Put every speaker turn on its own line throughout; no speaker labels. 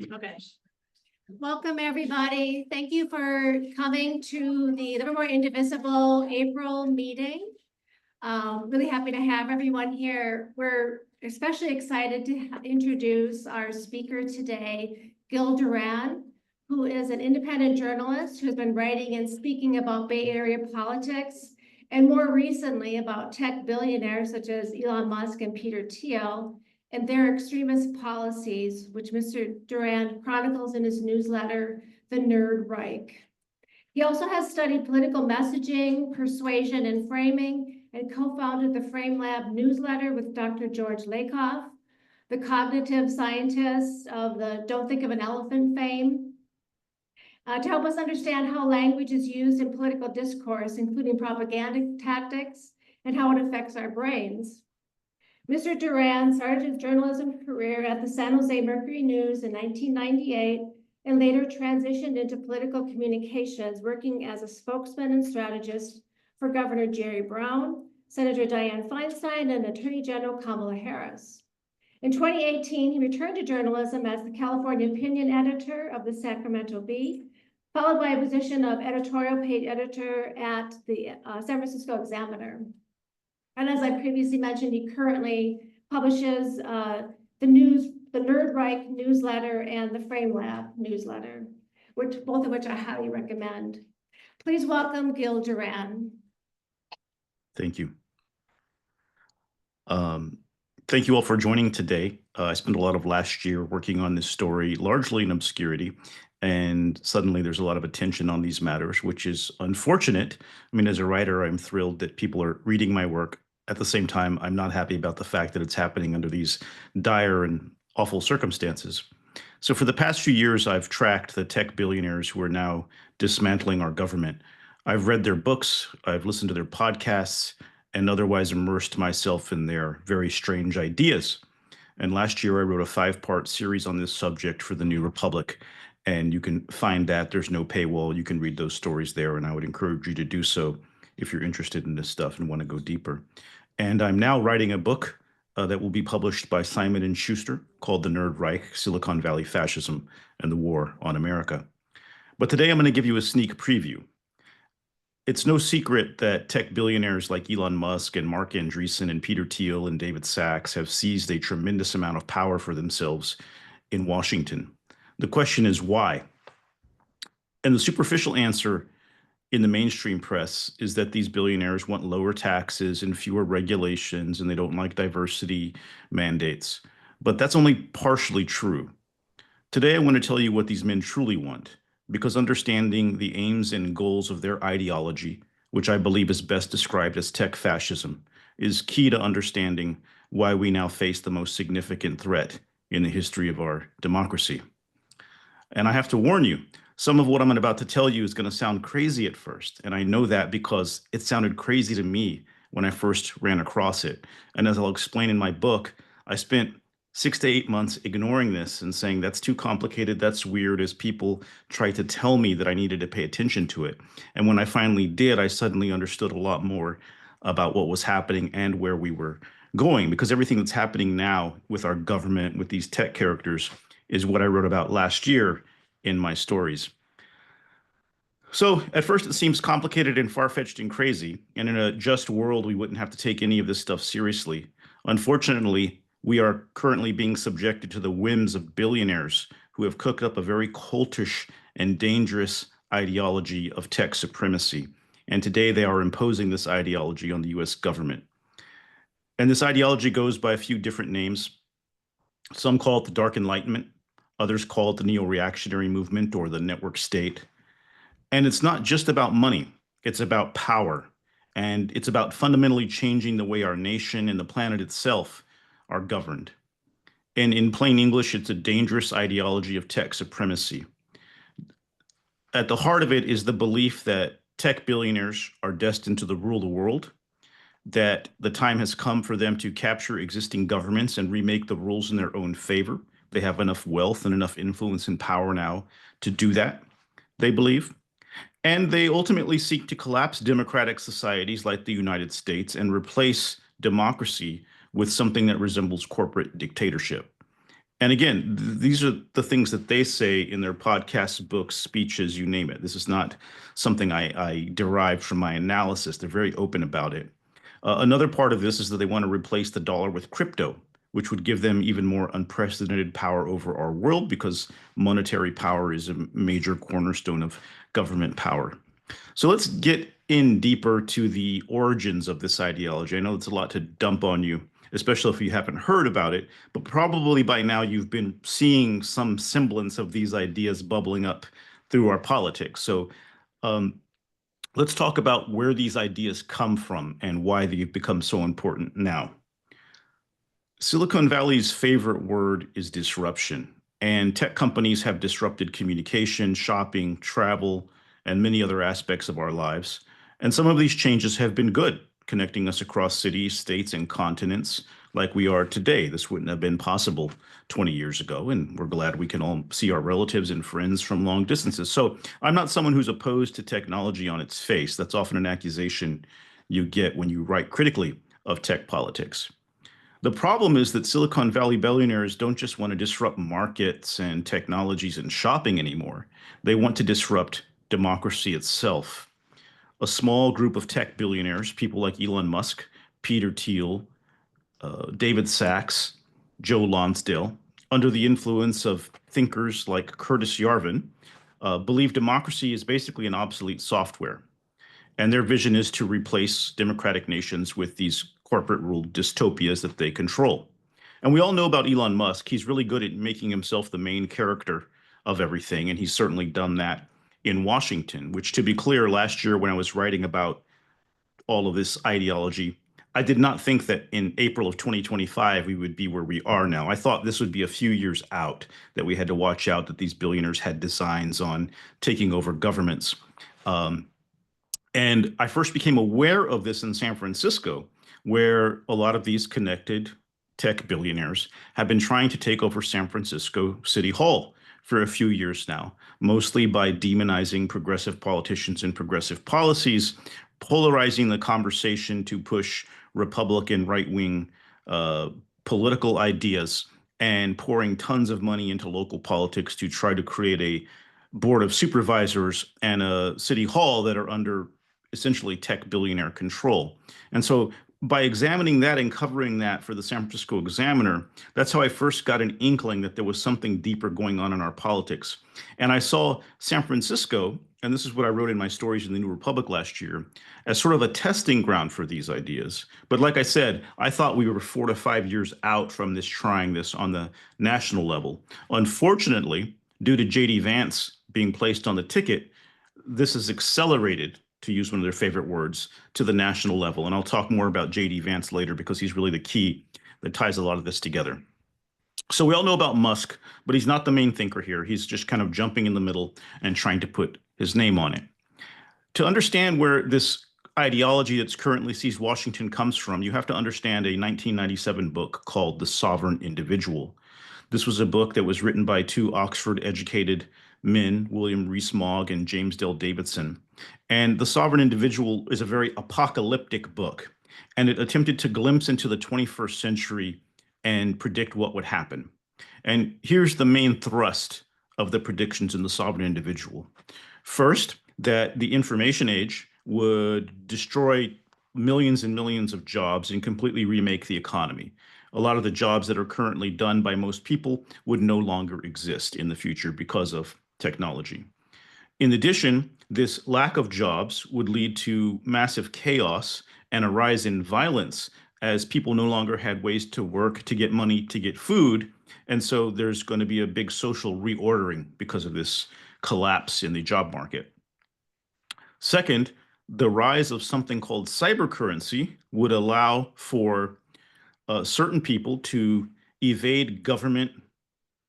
Okay. Welcome, everybody. Thank you for coming to the Livermore Indivisible April meeting. Really happy to have everyone here. We're especially excited to introduce our speaker today, Gil Duran, who is an independent journalist who has been writing and speaking about Bay Area politics, and more recently about tech billionaires such as Elon Musk and Peter Thiel, and their extremist policies, which Mr. Duran chronicles in his newsletter, The Nerd Reich. He also has studied political messaging, persuasion, and framing, and co-founded the Framelab Newsletter with Dr. George Lakoff, the cognitive scientist of the Don't Think of an Elephant fame, to help us understand how language is used in political discourse, including propaganda tactics, and how it affects our brains. Mr. Duran started his journalism career at the San Jose Mercury News in 1998 and later transitioned into political communications, working as a spokesman and strategist for Governor Jerry Brown, Senator Dianne Feinstein, and Attorney General Kamala Harris. In 2018, he returned to journalism as the California opinion editor of the Sacramento Bee, followed by a position of editorial page editor at the San Francisco Examiner. And as I previously mentioned, he currently publishes the Nerd Reich newsletter and the Framelab newsletter, both of which I highly recommend. Please welcome Gil Duran.
Thank you. Thank you all for joining today. I spent a lot of last year working on this story, largely in obscurity, and suddenly there's a lot of attention on these matters, which is unfortunate. I mean, as a writer, I'm thrilled that people are reading my work. At the same time, I'm not happy about the fact that it's happening under these dire and awful circumstances. So for the past few years, I've tracked the tech billionaires who are now dismantling our government. I've read their books, I've listened to their podcasts, and otherwise immersed myself in their very strange ideas. And last year, I wrote a 5-part series on this subject for the New Republic. And you can find that. There's no paywall. You can read those stories there, and I would encourage you to do so if you're interested in this stuff and want to go deeper. And I'm now writing a book that will be published by Simon & Schuster called The Nerd Reich, Silicon Valley Fascism and the War on America. But today I'm going to give you a sneak preview. It's no secret that tech billionaires like Elon Musk and Mark Andreessen and Peter Thiel and David Sachs have seized a tremendous amount of power for themselves in Washington. The question is why? And the superficial answer in the mainstream press is that these billionaires want lower taxes and fewer regulations, and they don't like diversity mandates. But that's only partially true. Today, I want to tell you what these men truly want, because understanding the aims and goals of their ideology, which I believe is best described as tech fascism, is key to understanding why we now face the most significant threat in the history of our democracy. And I have to warn you, some of what I'm about to tell you is going to sound crazy at first. And I know that because it sounded crazy to me when I first ran across it. And as I'll explain in my book, I spent 6 to 8 months ignoring this and saying that's too complicated, that's weird, as people tried to tell me that I needed to pay attention to it. And when I finally did, I suddenly understood a lot more about what was happening and where we were going, because everything that's happening now with our government, with these tech characters, is what I wrote about last year in my stories. So at first it seems complicated and far-fetched and crazy, and in a just world, we wouldn't have to take any of this stuff seriously. Unfortunately, we are currently being subjected to the whims of billionaires who have cooked up a very cultish and dangerous ideology of tech supremacy. And today they are imposing this ideology on the US government. And this ideology goes by a few different names. Some call it the Dark Enlightenment. Others call it the neo-reactionary movement or the network state. And it's not just about money. It's about power. And it's about fundamentally changing the way our nation and the planet itself are governed. And in plain English, it's a dangerous ideology of tech supremacy. At the heart of it is the belief that tech billionaires are destined to rule the world, that the time has come for them to capture existing governments and remake the rules in their own favor. They have enough wealth and enough influence and power now to do that, they believe. And they ultimately seek to collapse democratic societies like the United States and replace democracy with something that resembles corporate dictatorship. And again, these are the things that they say in their podcasts, books, speeches, you name it. This is not something I derived from my analysis. They're very open about it. Another part of this is that they want to replace the dollar with crypto, which would give them even more unprecedented power over our world because monetary power is a major cornerstone of government power. So let's get in deeper to the origins of this ideology. I know it's a lot to dump on you, especially if you haven't heard about it, but probably by now you've been seeing some semblance of these ideas bubbling up through our politics. So um, let's talk about where these ideas come from and why they've become so important now. Silicon Valley's favorite word is disruption, and tech companies have disrupted communication, shopping, travel, and many other aspects of our lives. And some of these changes have been good, connecting us across cities, states, and continents like we are today. This wouldn't have been possible 20 years ago, and we're glad we can all see our relatives and friends from long distances. So I'm not someone who's opposed to technology on its face. That's often an accusation you get when you write critically of tech politics. The problem is that Silicon Valley billionaires don't just want to disrupt markets and technologies and shopping anymore. They want to disrupt democracy itself. A small group of tech billionaires, people like Elon Musk, Peter Thiel, David Sachs, Joe Lonsdale, under the influence of thinkers like Curtis Yarvin, believe democracy is basically an obsolete software. And their vision is to replace democratic nations with these corporate ruled dystopias that they control. And we all know about Elon Musk. He's really good at making himself the main character of everything. And he's certainly done that in Washington, which, to be clear, last year when I was writing about all of this ideology, I did not think that in April of 2025 we would be where we are now. I thought this would be a few years out, that we had to watch out that these billionaires had designs on taking over governments. Um, and I first became aware of this in San Francisco, where a lot of these connected tech billionaires have been trying to take over San Francisco City Hall for a few years now, mostly by demonizing progressive politicians and progressive policies, polarizing the conversation to push Republican right-wing uh, political ideas, and pouring tons of money into local politics to try to create a board of supervisors and a city hall that are under essentially tech billionaire control. And so by examining that and covering that for the San Francisco Examiner, that's how I first got an inkling that there was something deeper going on in our politics. And I saw San Francisco, and this is what I wrote in my stories in the New Republic last year, as sort of a testing ground for these ideas. But like I said, I thought we were 4 to 5 years out from this, trying this on the national level. Unfortunately, due to JD Vance being placed on the ticket, this is accelerated, to use one of their favorite words, to the national level. And I'll talk more about JD Vance later because he's really the key that ties a lot of this together. So we all know about Musk, but he's not the main thinker here. He's just kind of jumping in the middle and trying to put his name on it. To understand where this ideology that's currently sees Washington comes from, you have to understand a 1997 book called The Sovereign Individual. This was a book that was written by two Oxford-educated men, William Rees-Mogg and James Dale Davidson. And The Sovereign Individual is a very apocalyptic book, and it attempted to glimpse into the 21st century and predict what would happen. And here's the main thrust of the predictions in The Sovereign Individual. First, that the information age would destroy millions and millions of jobs and completely remake the economy. A lot of the jobs that are currently done by most people would no longer exist in the future because of technology. In addition, this lack of jobs would lead to massive chaos and a rise in violence as people no longer had ways to work, to get money, to get food. And so there's going to be a big social reordering because of this collapse in the job market. Second, the rise of something called cybercurrency would allow for certain people to evade government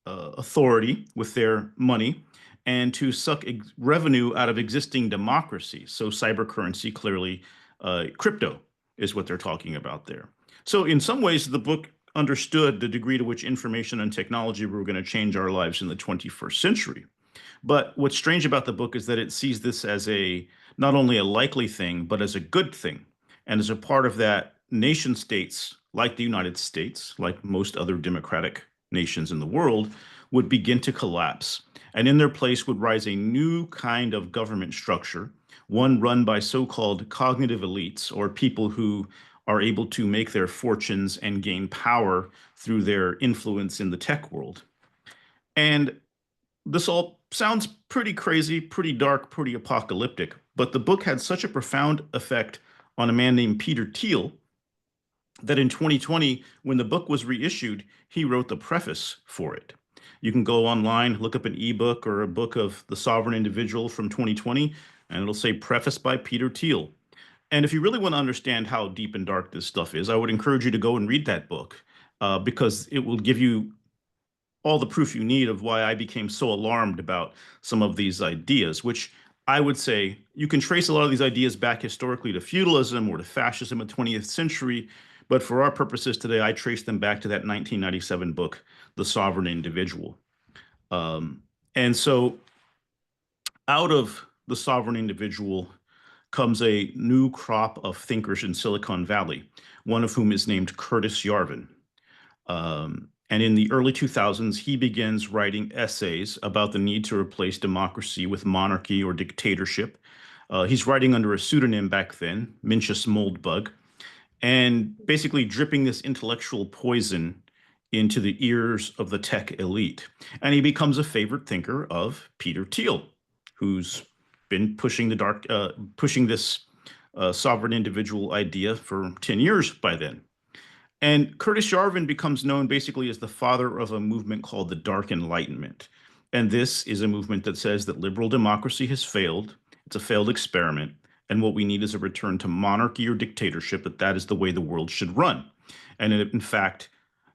authority with their money and to suck revenue out of existing democracy. So cybercurrency, clearly crypto is what they're talking about there. So in some ways, the book understood the degree to which information and technology were going to change our lives in the 21st century. But what's strange about the book is that it sees this as a not only a likely thing, but as a good thing. And as a part of that, nation states like the United States, like most other democratic nations in the world would begin to collapse. And in their place would rise a new kind of government structure, one run by so-called cognitive elites, or people who are able to make their fortunes and gain power through their influence in the tech world. And this all sounds pretty crazy, pretty dark, pretty apocalyptic, but the book had such a profound effect on a man named Peter Thiel that in 2020, when the book was reissued, he wrote the preface for it. You can go online, look up an ebook or a book of The Sovereign Individual from 2020, and it'll say preface by Peter Thiel. And if you really want to understand how deep and dark this stuff is, I would encourage you to go and read that book because it will give you all the proof you need of why I became so alarmed about some of these ideas, which I would say you can trace a lot of these ideas back historically to feudalism or to fascism in the 20th century. But for our purposes today, I trace them back to that 1997 book, The Sovereign Individual. And so out of The Sovereign Individual comes a new crop of thinkers in Silicon Valley, one of whom is named Curtis Yarvin. And in the early 2000s, he begins writing essays about the need to replace democracy with monarchy or dictatorship. He's writing under a pseudonym back then, Mencius Moldbug, and basically dripping this intellectual poison into the ears of the tech elite. And he becomes a favorite thinker of Peter Thiel, who's been pushing this sovereign individual idea for 10 years by then. And Curtis Yarvin becomes known basically as the father of a movement called the Dark Enlightenment. And this is a movement that says that liberal democracy has failed. It's a failed experiment. And what we need is a return to monarchy or dictatorship, that is the way the world should run. And in fact,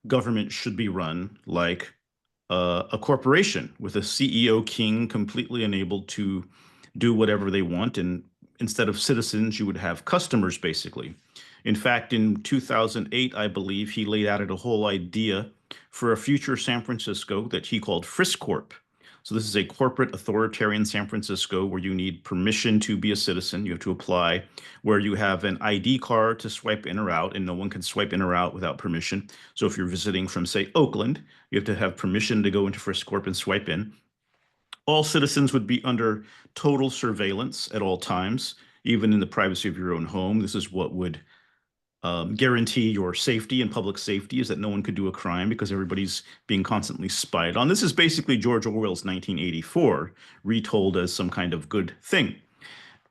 government should be run like a corporation with a CEO king completely enabled to do whatever they want. And instead of citizens, you would have customers, basically. In fact, in 2008, I believe, he laid out a whole idea for a future San Francisco that he called Frisk Corp. So this is a corporate authoritarian San Francisco where you need permission to be a citizen. You have to apply, where you have an ID card to swipe in or out, and no one can swipe in or out without permission. So if you're visiting from, say, Oakland, you have to have permission to go into Frisk Corp and swipe in. All citizens would be under total surveillance at all times, even in the privacy of your own home. This is what would guarantee your safety and public safety, is that no one could do a crime because everybody's being constantly spied on. This is basically George Orwell's 1984 retold as some kind of good thing.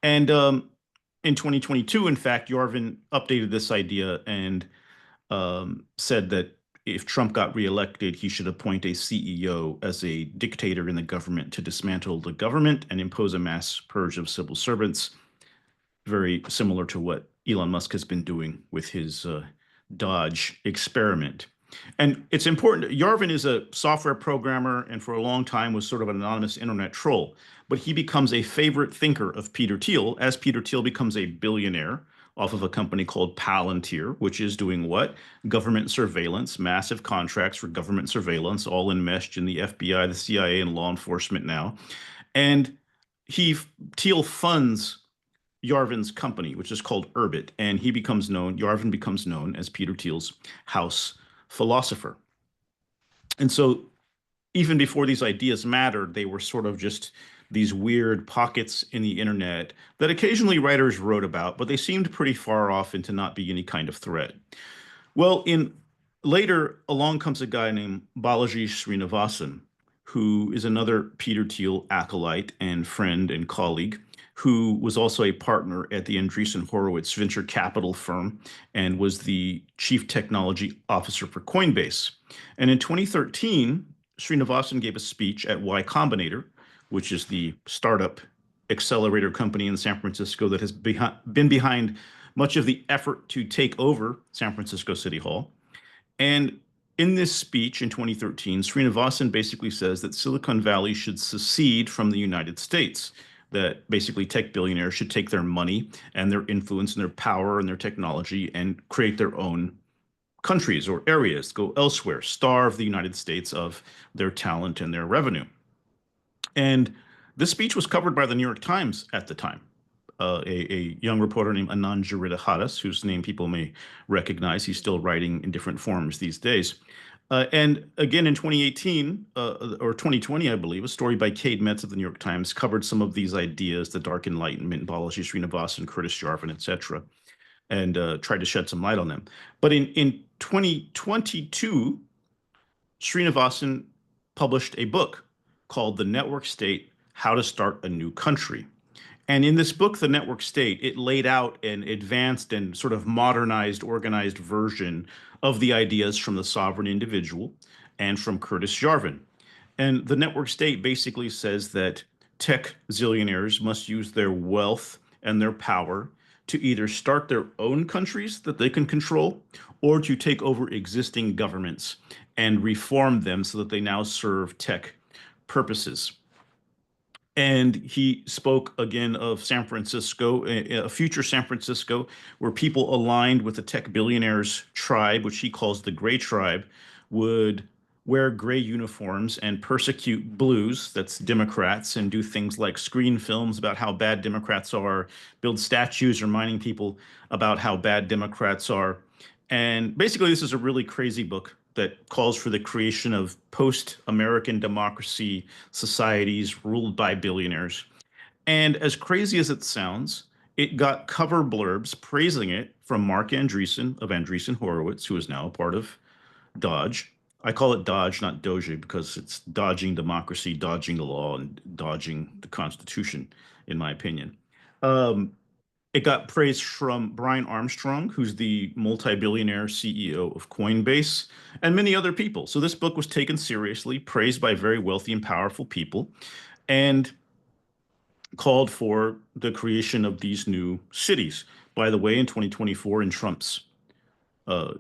And in 2022, in fact, Yarvin updated this idea and said that if Trump got reelected, he should appoint a CEO as a dictator in the government to dismantle the government and impose a mass purge of civil servants, very similar to what Elon Musk has been doing with his Dodge experiment. And it's important, Yarvin is a software programmer and for a long time was sort of an anonymous internet troll, but he becomes a favorite thinker of Peter Thiel as Peter Thiel becomes a billionaire off of a company called Palantir, which is doing what? Government surveillance, massive contracts for government surveillance, all enmeshed in the FBI, the CIA, and law enforcement now. And Thiel funds Yarvin's company, which is called Urbit, and Yarvin becomes known as Peter Thiel's house philosopher. And so even before these ideas mattered, they were sort of just these weird pockets in the internet that occasionally writers wrote about, but they seemed pretty far off and to not be any kind of threat. Well, later along comes a guy named Balaji Srinivasan, who is another Peter Thiel acolyte and friend and colleague, who was also a partner at the Andreessen Horowitz venture capital firm and was the chief technology officer for Coinbase. And in 2013, Srinivasan gave a speech at Y Combinator, which is the startup accelerator company in San Francisco that has been behind much of the effort to take over San Francisco City Hall. And in this speech in 2013, Srinivasan basically says that Silicon Valley should secede from the United States, that basically tech billionaires should take their money and their influence and their power and their technology and create their own countries or areas, go elsewhere, starve the United States of their talent and their revenue. And this speech was covered by the New York Times at the time. A young reporter named Anand Giridharadas, whose name people may recognize, he's still writing in different forms these days, And again, in 2018 or 2020, I believe, a story by Cade Metz of the New York Times covered some of these ideas, the Dark Enlightenment, Balaji Srinivasan, Curtis Jarvin, etc., and tried to shed some light on them. But in 2022, Srinivasan published a book called The Network State: How to Start a New Country. And in this book, The Network State, it laid out an advanced and sort of modernized, organized version of the ideas from the sovereign individual and from Curtis Jarvin. And the network state basically says that tech zillionaires must use their wealth and their power to either start their own countries that they can control or to take over existing governments and reform them so that they now serve tech purposes. And he spoke again of San Francisco, a future San Francisco, where people aligned with the tech billionaires tribe, which he calls the gray tribe, would wear gray uniforms and persecute blues, that's Democrats, and do things like screen films about how bad Democrats are, build statues reminding people about how bad Democrats are. And basically, this is a really crazy book that calls for the creation of post-American democracy societies ruled by billionaires. And as crazy as it sounds, it got cover blurbs praising it from Mark Andreessen of Andreessen Horowitz, who is now a part of Dodge. I call it Dodge, not Doge, because it's dodging democracy, dodging the law, and dodging the Constitution, in my opinion. Um, it got praise from Brian Armstrong, who's the multi-billionaire CEO of Coinbase, and many other people. So this book was taken seriously, praised by very wealthy and powerful people, and called for the creation of these new cities. By the way, in 2024, in Trump's uh,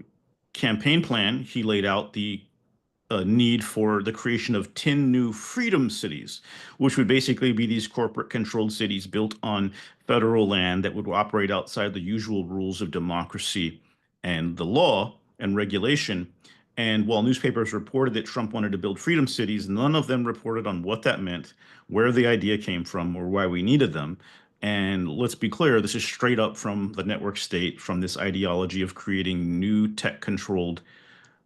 campaign plan, he laid out the need for the creation of 10 new freedom cities, which would basically be these corporate controlled cities built on federal land that would operate outside the usual rules of democracy and the law and regulation. And while newspapers reported that Trump wanted to build freedom cities, none of them reported on what that meant, where the idea came from, or why we needed them. And let's be clear, this is straight up from the network state, from this ideology of creating new tech controlled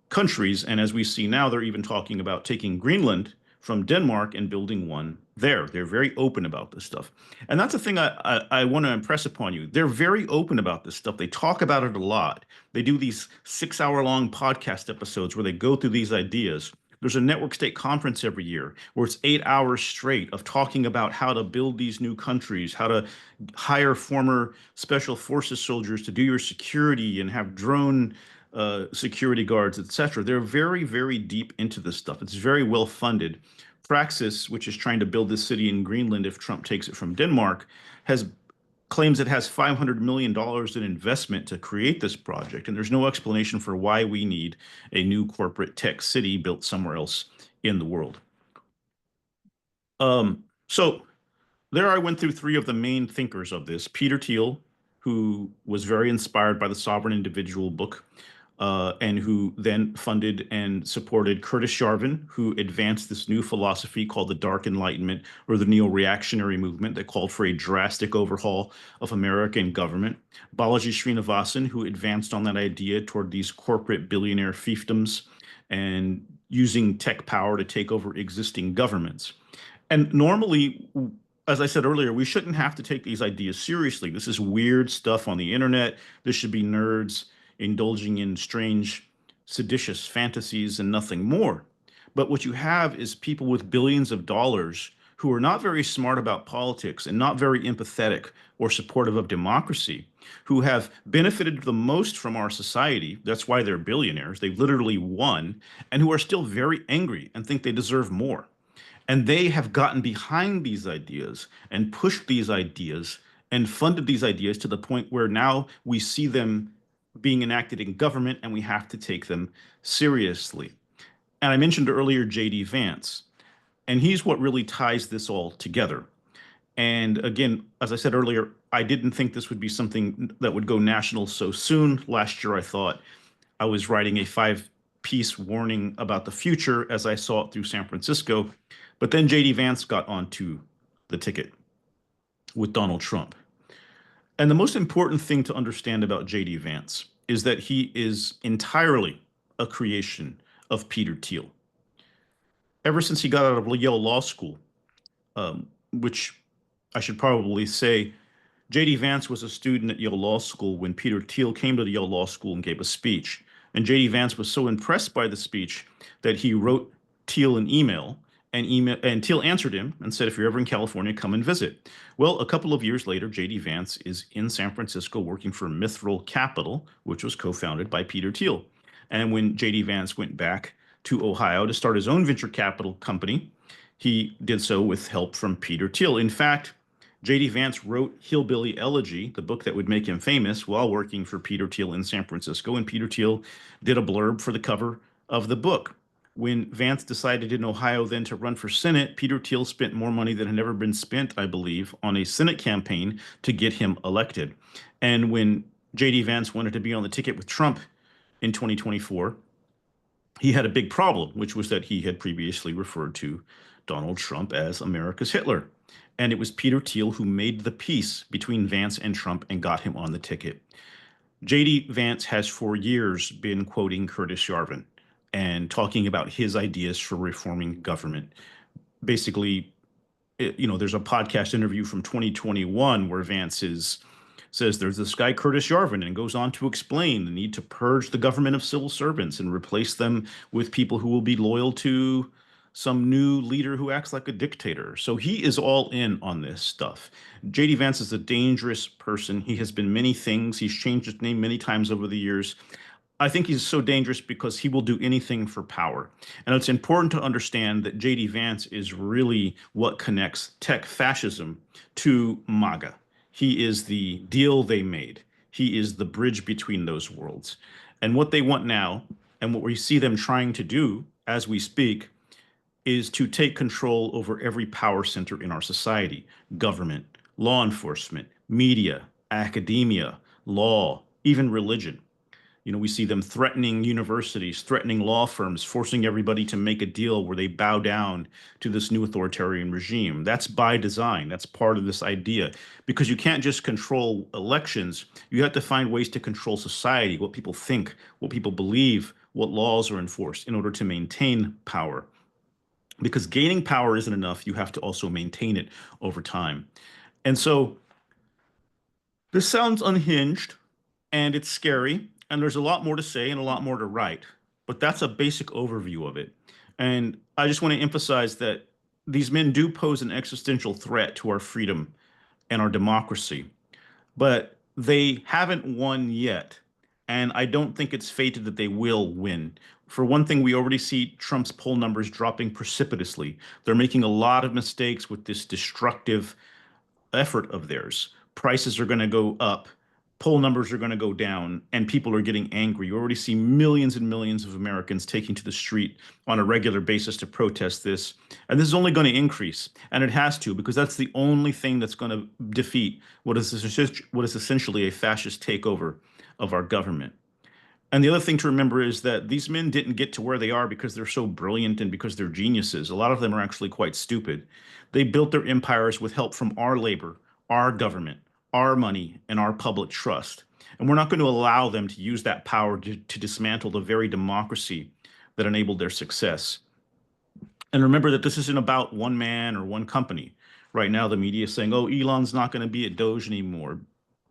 countries. And as we see now, they're even talking about taking Greenland from Denmark and building one there. They're very open about this stuff. And that's the thing I want to impress upon you. They're very open about this stuff. They talk about it a lot. They do these 6 hour long podcast episodes where they go through these ideas. There's a network state conference every year where it's 8 hours straight of talking about how to build these new countries, how to hire former special forces soldiers to do your security and have drone security guards, etc. They're very, very deep into this stuff. It's very well funded. Praxis, which is trying to build this city in Greenland if Trump takes it from Denmark, has claims it has $500 million in investment to create this project, and there's no explanation for why we need a new corporate tech city built somewhere else in the world. So there I went through three of the main thinkers of this. Peter Thiel, who was very inspired by the Sovereign Individual book, and who then funded and supported Curtis Jarvin, who advanced this new philosophy called the Dark Enlightenment or the neo-reactionary movement that called for a drastic overhaul of American government. Balaji Srinivasan, who advanced on that idea toward these corporate billionaire fiefdoms and using tech power to take over existing governments. And normally, as I said earlier, we shouldn't have to take these ideas seriously. This is weird stuff on the internet. This should be nerds indulging in strange, seditious fantasies and nothing more. But what you have is people with billions of dollars who are not very smart about politics and not very empathetic or supportive of democracy, who have benefited the most from our society. That's why they're billionaires. They've literally won, and who are still very angry and think they deserve more. And they have gotten behind these ideas and pushed these ideas and funded these ideas to the point where now we see them being enacted in government and we have to take them seriously. And I mentioned earlier J.D. Vance, and he's what really ties this all together. And again, as I said earlier, I didn't think this would be something that would go national so soon. Last year, I thought I was writing a 5-piece warning about the future as I saw it through San Francisco. But then J.D. Vance got onto the ticket with Donald Trump. And the most important thing to understand about J.D. Vance is that he is entirely a creation of Peter Thiel. Ever since he got out of Yale Law School, which I should probably say, J.D. Vance was a student at Yale Law School when Peter Thiel came to the Yale Law School and gave a speech. And J.D. Vance was so impressed by the speech that he wrote Thiel an email, and Thiel answered him and said, if you're ever in California, come and visit. Well, a couple of years later, J.D. Vance is in San Francisco working for Mithril Capital, which was co-founded by Peter Thiel. And when J.D. Vance went back to Ohio to start his own venture capital company, he did so with help from Peter Thiel. In fact, J.D. Vance wrote Hillbilly Elegy, the book that would make him famous, while working for Peter Thiel in San Francisco, and Peter Thiel did a blurb for the cover of the book. When Vance decided in Ohio then to run for Senate, Peter Thiel spent more money than had ever been spent, I believe, on a Senate campaign to get him elected. And when J.D. Vance wanted to be on the ticket with Trump in 2024, he had a big problem, which was that he had previously referred to Donald Trump as America's Hitler. And it was Peter Thiel who made the peace between Vance and Trump and got him on the ticket. J.D. Vance has for years been quoting Curtis Yarvin and talking about his ideas for reforming government. Basically, there's a podcast interview from 2021 where Vance says there's this guy, Curtis Yarvin, and goes on to explain the need to purge the government of civil servants and replace them with people who will be loyal to some new leader who acts like a dictator. So he is all in on this stuff. J.D. Vance is a dangerous person. He has been many things. He's changed his name many times over the years. I think he's so dangerous because he will do anything for power. And it's important to understand that J.D. Vance is really what connects tech fascism to MAGA. He is the deal they made. He is the bridge between those worlds. And what they want now, and what we see them trying to do as we speak, is to take control over every power center in our society: government, law enforcement, media, academia, law, even religion. We see them threatening universities, threatening law firms, forcing everybody to make a deal where they bow down to this new authoritarian regime. That's by design. That's part of this idea. Because you can't just control elections. You have to find ways to control society, what people think, what people believe, what laws are enforced in order to maintain power. Because gaining power isn't enough. You have to also maintain it over time. And so this sounds unhinged and it's scary. And there's a lot more to say and a lot more to write. But that's a basic overview of it. And I just want to emphasize that these men do pose an existential threat to our freedom and our democracy. But they haven't won yet. And I don't think it's fated that they will win. For one thing, we already see Trump's poll numbers dropping precipitously. They're making a lot of mistakes with this destructive effort of theirs. Prices are going to go up, poll numbers are going to go down, and people are getting angry. You already see millions and millions of Americans taking to the street on a regular basis to protest this. And this is only going to increase. And it has to, because that's the only thing that's going to defeat what is essentially a fascist takeover of our government. And the other thing to remember is that these men didn't get to where they are because they're so brilliant and because they're geniuses. A lot of them are actually quite stupid. They built their empires with help from our labor, our government, our money, and our public trust. And we're not going to allow them to use that power to dismantle the very democracy that enabled their success. And remember that this isn't about one man or one company. Right now, the media is saying, oh, Elon's not going to be at Doge anymore.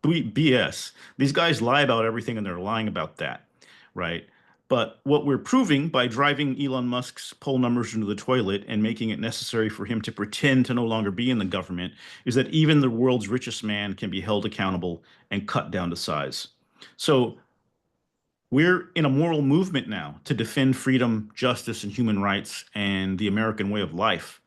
BS. These guys lie about everything and they're lying about that, right? But what we're proving by driving Elon Musk's poll numbers into the toilet and making it necessary for him to pretend to no longer be in the government is that even the world's richest man can be held accountable and cut down to size. So we're in a moral movement now to defend freedom, justice, and human rights and the American way of life.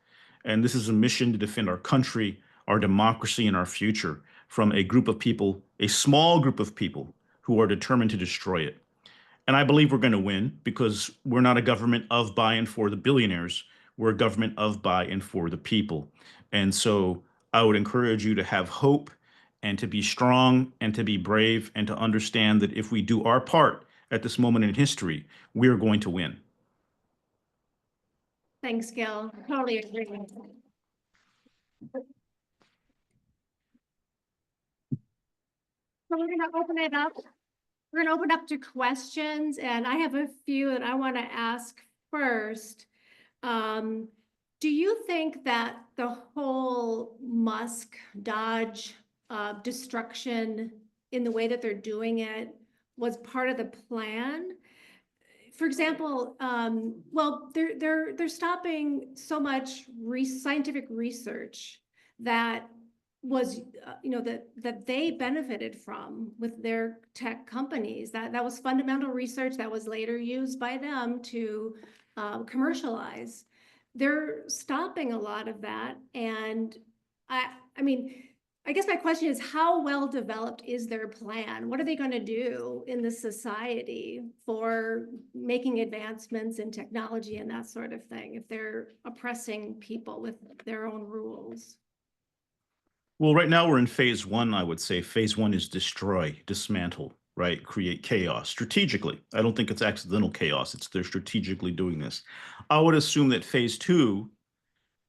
And this is a mission to defend our country, our democracy, and our future from a group of people, a small group of people who are determined to destroy it. And I believe we're going to win because we're not a government of, by, and for the billionaires. We're a government of, by, and for the people. And so I would encourage you to have hope and to be strong and to be brave and to understand that if we do our part at this moment in history, we are going to win.
Thanks, Gil. Totally agree. So we're going to open it up We're gonna open up to questions, and I have a few that I want to ask first. Do you think that the whole Musk Dodge destruction in the way that they're doing it was part of the plan? For example, well, they're stopping so much scientific research that was, that they benefited from with their tech companies. That was fundamental research that was later used by them to commercialize. They're stopping a lot of that, and I mean, I guess my question is, how well developed is their plan? What are they going to do in the society for making advancements in technology and that sort of thing if they're oppressing people with their own rules?
Well, right now we're in phase one, I would say. Phase one is destroy, dismantle, right? Create chaos strategically. I don't think it's accidental chaos. It's they're strategically doing this. I would assume that phase two,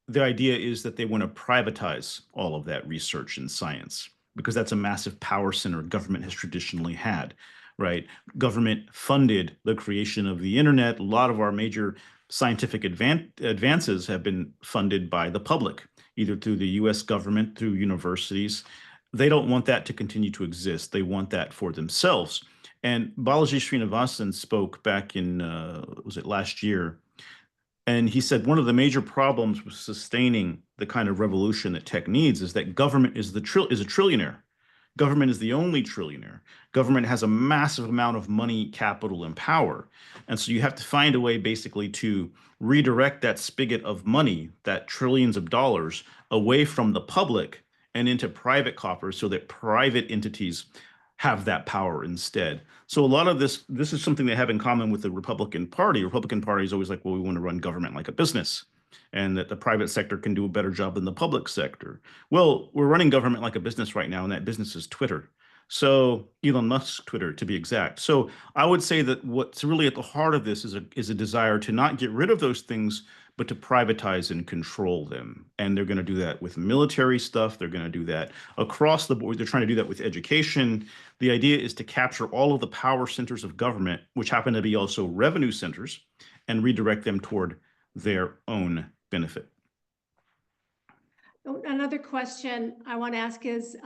the idea is that they want to privatize all of that research and science because that's a massive power center government has traditionally had, right? Government funded the creation of the internet. A lot of our major scientific advances have been funded by the public, either through the US government, through universities. They don't want that to continue to exist. They want that for themselves. And Balaji Srinivasan spoke back in, was it last year? And he said one of the major problems with sustaining the kind of revolution that tech needs is that government is a trillionaire. Government is the only trillionaire. Government has a massive amount of money, capital, and power. And so you have to find a way basically to redirect that spigot of money, that trillions of dollars, away from the public and into private coffers so that private entities have that power instead. So a lot of this is something they have in common with the Republican Party. Republican Party is always like, well, we want to run government like a business and that the private sector can do a better job than the public sector. Well, we're running government like a business right now, and that business is Twitter. So Elon Musk's Twitter, to be exact. So I would say that what's really at the heart of this is a desire to not get rid of those things, but to privatize and control them. And they're going to do that with military stuff. They're going to do that across the board. They're trying to do that with education. The idea is to capture all of the power centers of government, which happen to be also revenue centers, and redirect them toward their own benefit.
Another question I want to ask is,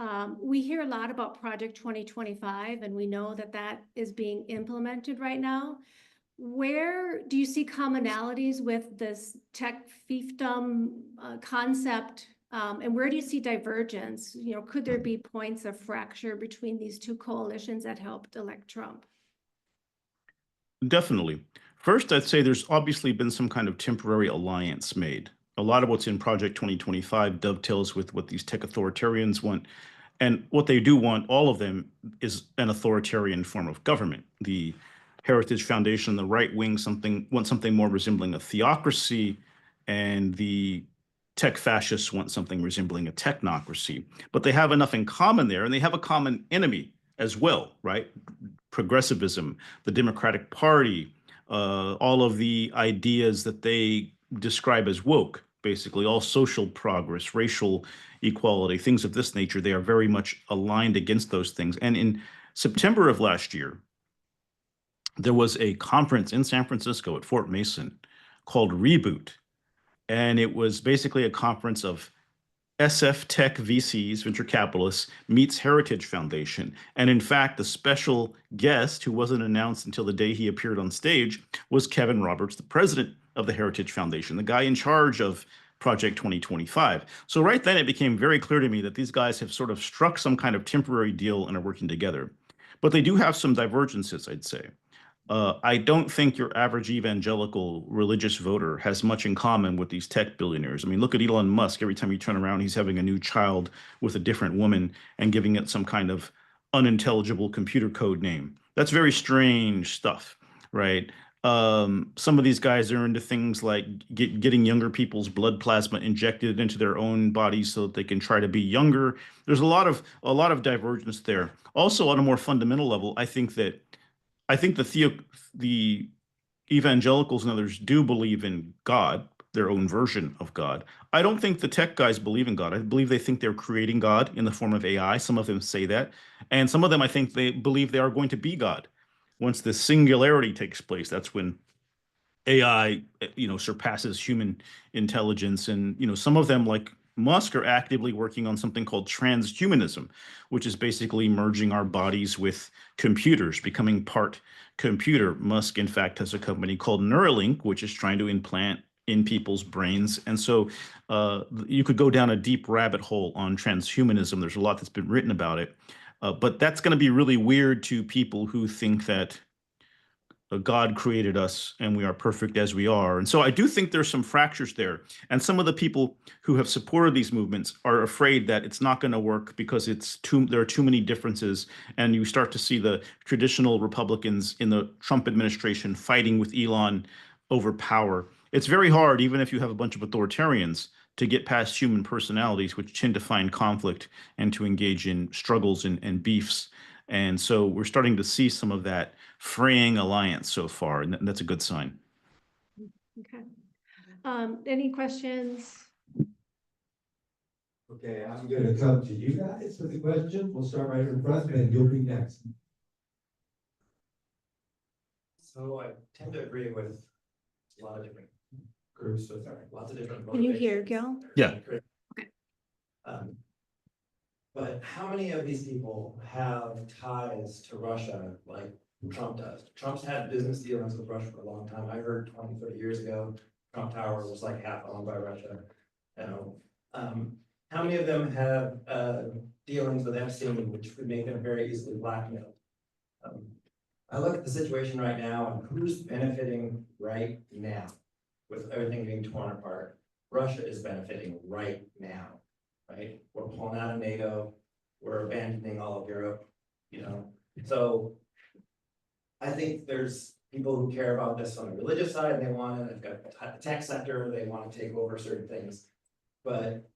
we hear a lot about Project 2025, and we know that that is being implemented right now. Where do you see commonalities with this tech fiefdom concept, and where do you see divergence? Could there be points of fracture between these two coalitions that helped elect Trump?
Definitely. First, I'd say there's obviously been some kind of temporary alliance made. A lot of what's in Project 2025 dovetails with what these tech authoritarians want. And what they do want, all of them, is an authoritarian form of government. The Heritage Foundation, the right wing, want something more resembling a theocracy, and the tech fascists want something resembling a technocracy. But they have enough in common there, and they have a common enemy as well, right? Progressivism, the Democratic Party, all of the ideas that they describe as woke, basically all social progress, racial equality, things of this nature. They are very much aligned against those things. And in September of last year, there was a conference in San Francisco at Fort Mason called Reboot. And it was basically a conference of SF Tech VCs, venture capitalists, meets Heritage Foundation. And in fact, the special guest, who wasn't announced until the day he appeared on stage, was Kevin Roberts, the president of the Heritage Foundation, the guy in charge of Project 2025. So right then it became very clear to me that these guys have sort of struck some kind of temporary deal and are working together. But they do have some divergences, I'd say. I don't think your average evangelical religious voter has much in common with these tech billionaires. I mean, look at Elon Musk. Every time you turn around, he's having a new child with a different woman and giving it some kind of unintelligible computer code name. That's very strange stuff, right? Some of these guys are into things like getting younger people's blood plasma injected into their own bodies so that they can try to be younger. There's a lot of divergence there. Also, on a more fundamental level, I think the evangelicals and others do believe in God. their own version of God. I don't think the tech guys believe in God. I believe they think they're creating God in the form of AI. Some of them say that. And some of them, I think they believe they are going to be God. Once the singularity takes place, that's when AI, surpasses human intelligence. And, some of them, like Musk, are actively working on something called transhumanism, which is basically merging our bodies with computers, becoming part computer. Musk, in fact, has a company called Neuralink, which is trying to implant in people's brains. And so you could go down a deep rabbit hole on transhumanism. There's a lot that's been written about it. But that's going to be really weird to people who think that God created us and we are perfect as we are. And so I do think there's some fractures there. And some of the people who have supported these movements are afraid that it's not going to work because there are too many differences. And you start to see the traditional Republicans in the Trump administration fighting with Elon over power. It's very hard, even if you have a bunch of authoritarians, to get past human personalities, which tend to find conflict and to engage in struggles and beefs. And so we're starting to see some of that fraying alliance so far, and that's a good sign.
Okay. Any questions?
Okay, I'm going to come to you guys for the question. We'll start right in front, and you'll be next.
So I tend to agree with a lot of different groups with lots of different.
Can you hear, Gil?
Yeah.
Okay.
But how many of these people have ties to Russia like Trump does? Trump's had business dealings with Russia for a long time. I heard 20, 30 years ago, Trump Tower was like half owned by Russia. How many of them have dealings with Epstein, which would make them very easily blackmailed? I look at the situation right now and who's benefiting right now with everything being torn apart. Russia is benefiting right now, right? We're pulling out of NATO. We're abandoning all of Europe, So I think there's people who care about this on the religious side. They want it. They've got the tech sector. They want to take over certain things. But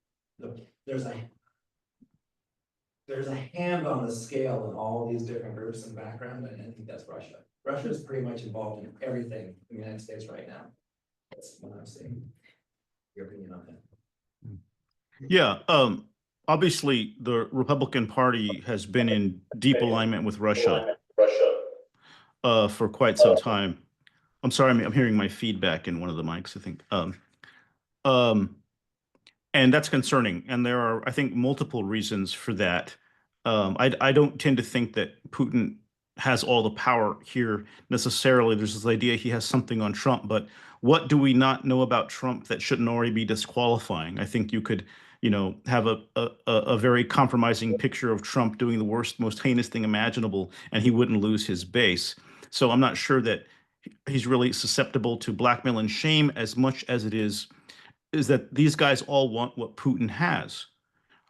there's a hand on the scale in all these different groups and background, and I think that's Russia. Russia is pretty much involved in everything in the United States right now. That's what I'm saying. Your opinion on that?
Yeah. Obviously, the Republican Party has been in deep alignment with Russia for quite some time. I'm sorry, I'm hearing my feedback in one of the mics, I think. And that's concerning. And there are, I think, multiple reasons for that. I don't tend to think that Putin has all the power here necessarily. There's this idea he has something on Trump, but what do we not know about Trump that shouldn't already be disqualifying? I think you could, have a very compromising picture of Trump doing the worst, most heinous thing imaginable, and he wouldn't lose his base. So I'm not sure that he's really susceptible to blackmail and shame as much as it is that these guys all want what Putin has,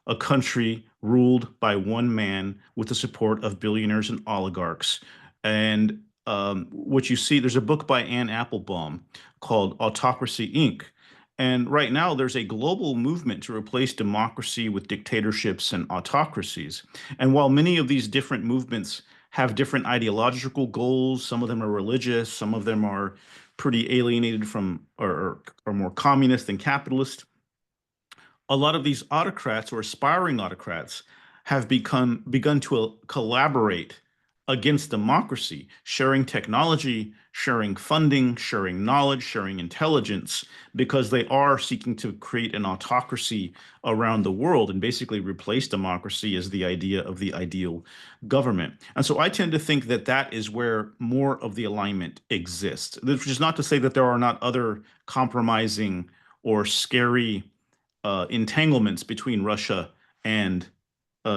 a country ruled by one man with the support of billionaires and oligarchs. And what you see, there's a book by Anne Applebaum called Autocracy, Inc. And right now, there's a global movement to replace democracy with dictatorships and autocracies. And while many of these different movements have different ideological goals, some of them are religious, some of them are pretty alienated from or more communist than capitalist. A lot of these autocrats or aspiring autocrats have begun to collaborate against democracy, sharing technology, sharing funding, sharing knowledge, sharing intelligence, because they are seeking to create an autocracy around the world and basically replace democracy as the idea of the ideal government. And so I tend to think that that is where more of the alignment exists, which is not to say that there are not other compromising or scary entanglements between Russia and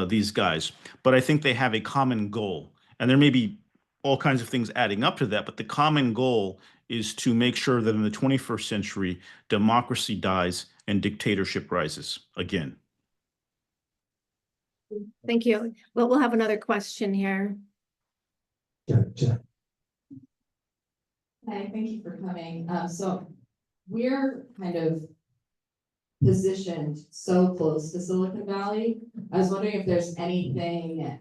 these guys. But I think they have a common goal. And there may be all kinds of things adding up to that, but the common goal is to make sure that in the 21st century, democracy dies and dictatorship rises again.
Thank you. Well, we'll have another question here.
Yeah.
Hi, thank you for coming. So we're kind of positioned so close to Silicon Valley. I was wondering if there's anything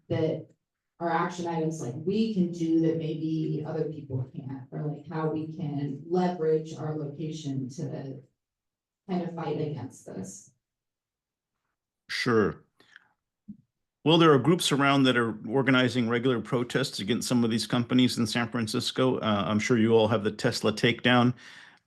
that are action items like we can do that maybe other people can't, or like how we can leverage our location to kind of fight against this?
Sure. Well, there are groups around that are organizing regular protests against some of these companies in San Francisco. I'm sure you all have the Tesla takedown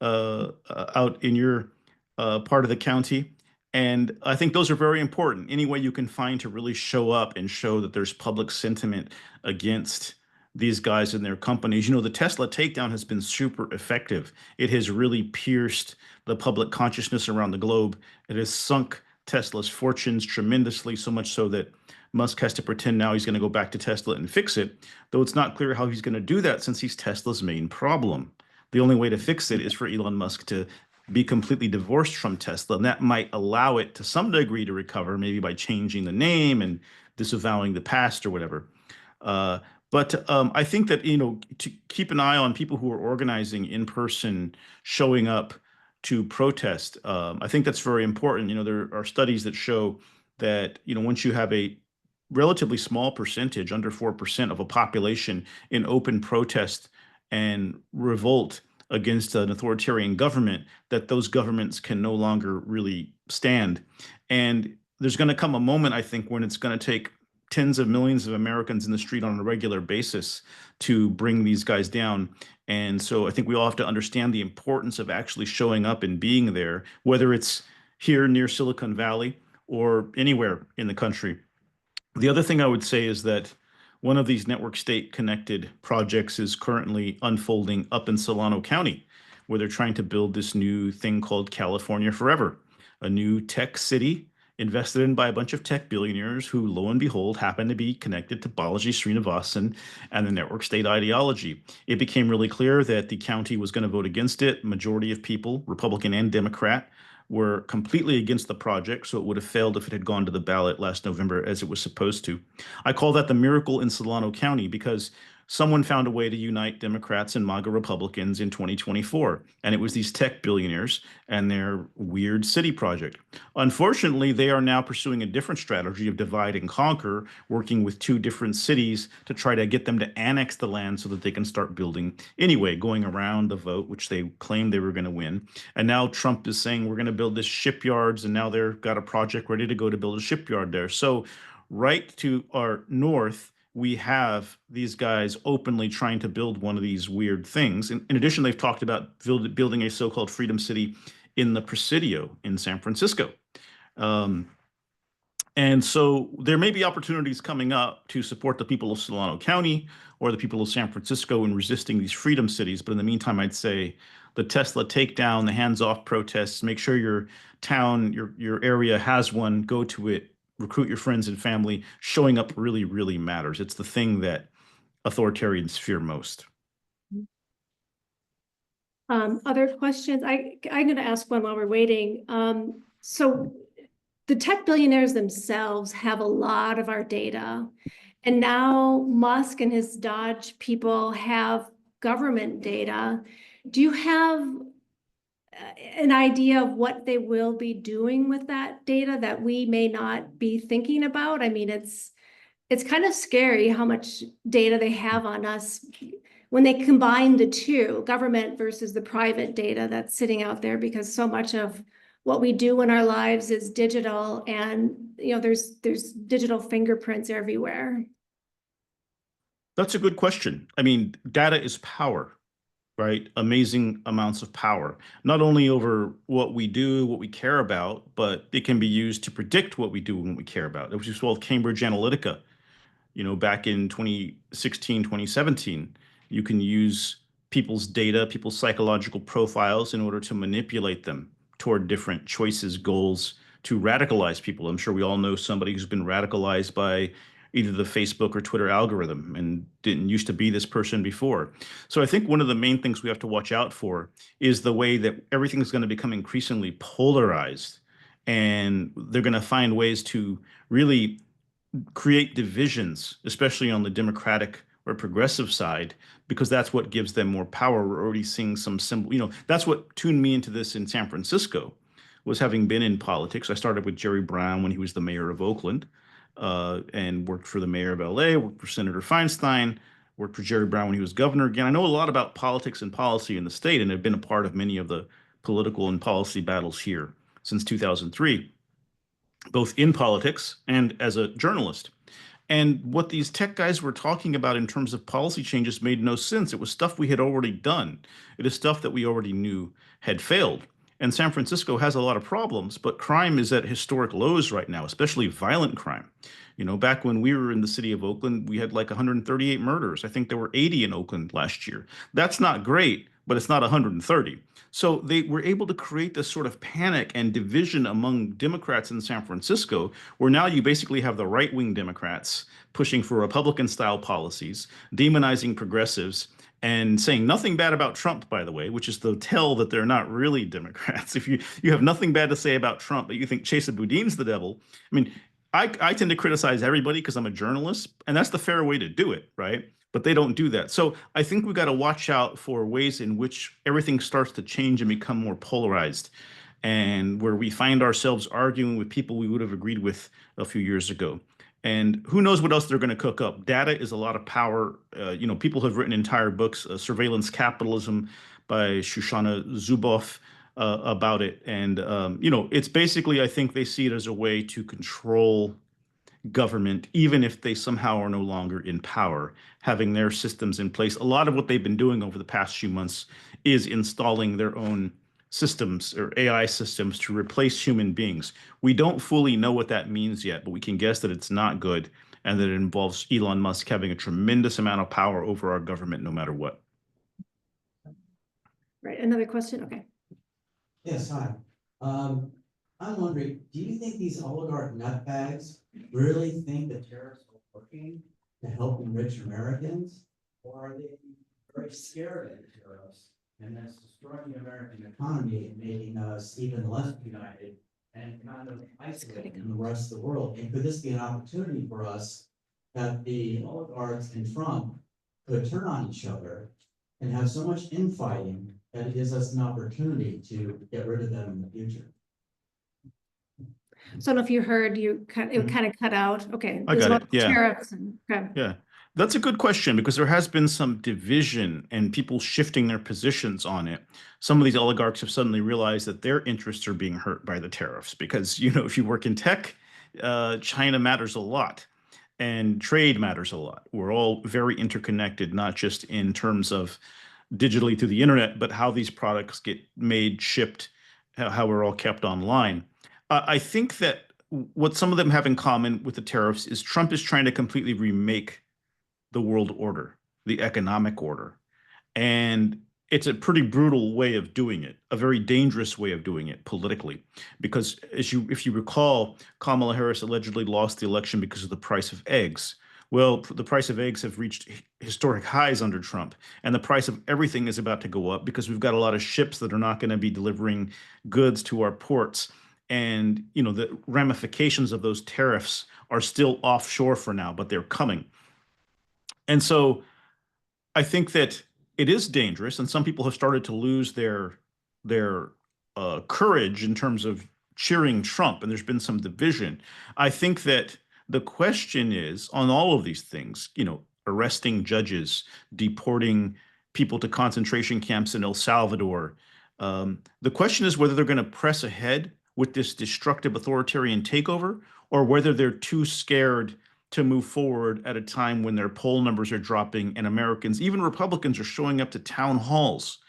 out in your part of the county. And I think those are very important. Any way you can find to really show up and show that there's public sentiment against these guys and their companies. You know, the Tesla takedown has been super effective. It has really pierced the public consciousness around the globe. It has sunk Tesla's fortunes tremendously, so much so that Musk has to pretend now he's going to go back to Tesla and fix it, though it's not clear how he's going to do that since he's Tesla's main problem. The only way to fix it is for Elon Musk to be completely divorced from Tesla, and that might allow it to some degree to recover, maybe by changing the name and disavowing the past or whatever. But I think that, you know, to keep an eye on people who are organizing in person, showing up to protest. I think that's very important. You know, there are studies that show that, you know, once you have a relatively small percentage, under 4% of a population in open protest and revolt against an authoritarian government, that those governments can no longer really stand. And there's going to come a moment, I think, when it's going to take tens of millions of Americans in the street on a regular basis to bring these guys down. And so I think we all have to understand the importance of actually showing up and being there, whether it's here near Silicon Valley or anywhere in the country. The other thing I would say is that one of these network state connected projects is currently unfolding up in Solano County, where they're trying to build this new thing called California Forever, a new tech city invested in by a bunch of tech billionaires who, lo and behold, happen to be connected to Balaji Srinivasan and the network state ideology. It became really clear that the county was going to vote against it. Majority of people, Republican and Democrat, were completely against the project, so it would have failed if it had gone to the ballot last November as it was supposed to. I call that the miracle in Solano County because someone found a way to unite Democrats and MAGA Republicans in 2024, and it was these tech billionaires and their weird city project. Unfortunately, they are now pursuing a different strategy of divide and conquer, working with two different cities to try to get them to annex the land so that they can start building anyway, going around the vote, which they claimed they were going to win. And now Trump is saying we're going to build this shipyards, and now they've got a project ready to go to build a shipyard there. So right to our north, we have these guys openly trying to build one of these weird things. In addition, they've talked about building a so-called Freedom City in the Presidio in San Francisco. And so there may be opportunities coming up to support the people of Solano County or the people of San Francisco in resisting these freedom cities. But in the meantime, I'd say the Tesla takedown, the hands-off protests, make sure your town, your area has one, go to it, recruit your friends and family. Showing up really, really matters. It's the thing that authoritarians fear most.
Other questions? I'm going to ask one while we're waiting. So the tech billionaires themselves have a lot of our data. And now Musk and his Dodge people have government data. Do you have an idea of what they will be doing with that data that we may not be thinking about? I mean, it's kind of scary how much data they have on us when they combine the two, government versus the private data that's sitting out there, because so much of what we do in our lives is digital, and you know, there's digital fingerprints everywhere.
That's a good question. I mean, data is power, right? Amazing amounts of power, not only over what we do, what we care about, but it can be used to predict what we do and what we care about. It was just called Cambridge Analytica. You know, back in 2016, 2017, you can use people's data, people's psychological profiles in order to manipulate them toward different choices, goals, to radicalize people. I'm sure we all know somebody who's been radicalized by either the Facebook or Twitter algorithm and didn't used to be this person before. So I think one of the main things we have to watch out for is the way that everything is going to become increasingly polarized. And they're going to find ways to really create divisions, especially on the Democratic or progressive side, because that's what gives them more power. We're already seeing some symbol, you know, that's what tuned me into this in San Francisco, was having been in politics. I started with Jerry Brown when he was the mayor of Oakland. and worked for the mayor of LA, worked for Senator Feinstein, worked for Jerry Brown when he was governor. Again, I know a lot about politics and policy in the state and have been a part of many of the political and policy battles here since 2003, both in politics and as a journalist. And what these tech guys were talking about in terms of policy changes made no sense. It was stuff we had already done. It is stuff that we already knew had failed. And San Francisco has a lot of problems, but crime is at historic lows right now, especially violent crime. You know, back when we were in the city of Oakland, we had like 138 murders. I think there were 80 in Oakland last year. That's not great, but it's not 130. So they were able to create this sort of panic and division among Democrats in San Francisco, where now you basically have the right-wing Democrats pushing for Republican-style policies, demonizing progressives, and saying nothing bad about Trump, by the way, which is the tell that they're not really Democrats. If you have nothing bad to say about Trump, but you think Chesa Boudin's the devil, I mean, I tend to criticize everybody because I'm a journalist, and that's the fair way to do it, right? But they don't do that. So I think we've got to watch out for ways in which everything starts to change and become more polarized, and where we find ourselves arguing with people we would have agreed with a few years ago. And who knows what else they're going to cook up. Data is a lot of power. People have written entire books, Surveillance Capitalism by Shoshana Zuboff, about it. And, it's basically, I think they see it as a way to control government, even if they somehow are no longer in power, having their systems in place. A lot of what they've been doing over the past few months is installing their own systems or AI systems to replace human beings. We don't fully know what that means yet, but we can guess that it's not good and that it involves Elon Musk having a tremendous amount of power over our government no matter what.
Right, another question, okay.
Yes, hi. I'm wondering, do you think these oligarch nutbags really think the tariffs are working to help enrich Americans? Or are they very scared of the tariffs and that's destroying the American economy and making us even less united and kind of isolated from the rest of the world? And could this be an opportunity for us that the oligarchs and Trump could turn on each other and have so much infighting that it gives us an opportunity to get rid of them in the future?
So I don't know if you heard, it kind of cut out, okay.
I
There's
got
about
it, yeah.
Tariffs and, okay.
Yeah, that's a good question because there has been some division and people shifting their positions on it. Some of these oligarchs have suddenly realized that their interests are being hurt by the tariffs because, if you work in tech, China matters a lot and trade matters a lot. We're all very interconnected, not just in terms of digitally through the internet, but how these products get made, shipped, how we're all kept online. I think that what some of them have in common with the tariffs is Trump is trying to completely remake the world order, the economic order. And it's a pretty brutal way of doing it, a very dangerous way of doing it politically, because if you recall, Kamala Harris allegedly lost the election because of the price of eggs. Well, the price of eggs have reached historic highs under Trump, and the price of everything is about to go up because we've got a lot of ships that are not going to be delivering goods to our ports. And, the ramifications of those tariffs are still offshore for now, but they're coming. And so I think that it is dangerous, and some people have started to lose their courage in terms of cheering Trump, and there's been some division. I think that the question is on all of these things, arresting judges, deporting people to concentration camps in El Salvador. The question is whether they're going to press ahead with this destructive authoritarian takeover, or whether they're too scared to move forward at a time when their poll numbers are dropping and Americans, even Republicans, are showing up to town halls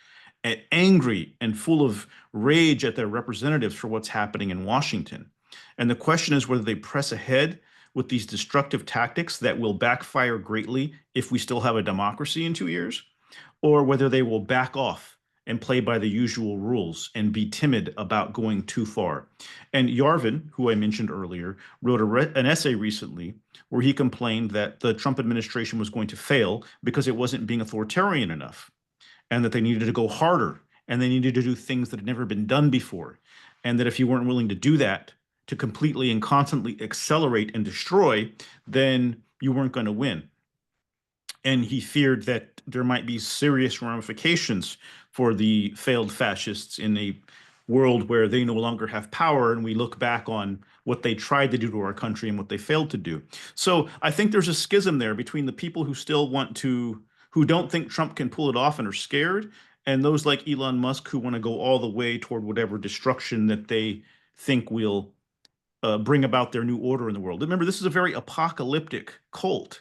angry and full of rage at their representatives for what's happening in Washington. And the question is whether they press ahead with these destructive tactics that will backfire greatly if we still have a democracy in 2 years, or whether they will back off and play by the usual rules and be timid about going too far. And Yarvin, who I mentioned earlier, wrote an essay recently where he complained that the Trump administration was going to fail because it wasn't being authoritarian enough, and that they needed to go harder, and they needed to do things that had never been done before, and that if you weren't willing to do that, to completely and constantly accelerate and destroy, then you weren't going to win. And he feared that there might be serious ramifications for the failed fascists in a world where they no longer have power and we look back on what they tried to do to our country and what they failed to do. So I think there's a schism there between the people who still want to, who don't think Trump can pull it off and are scared, and those like Elon Musk who want to go all the way toward whatever destruction that they think will bring about their new order in the world. Remember, this is a very apocalyptic cult,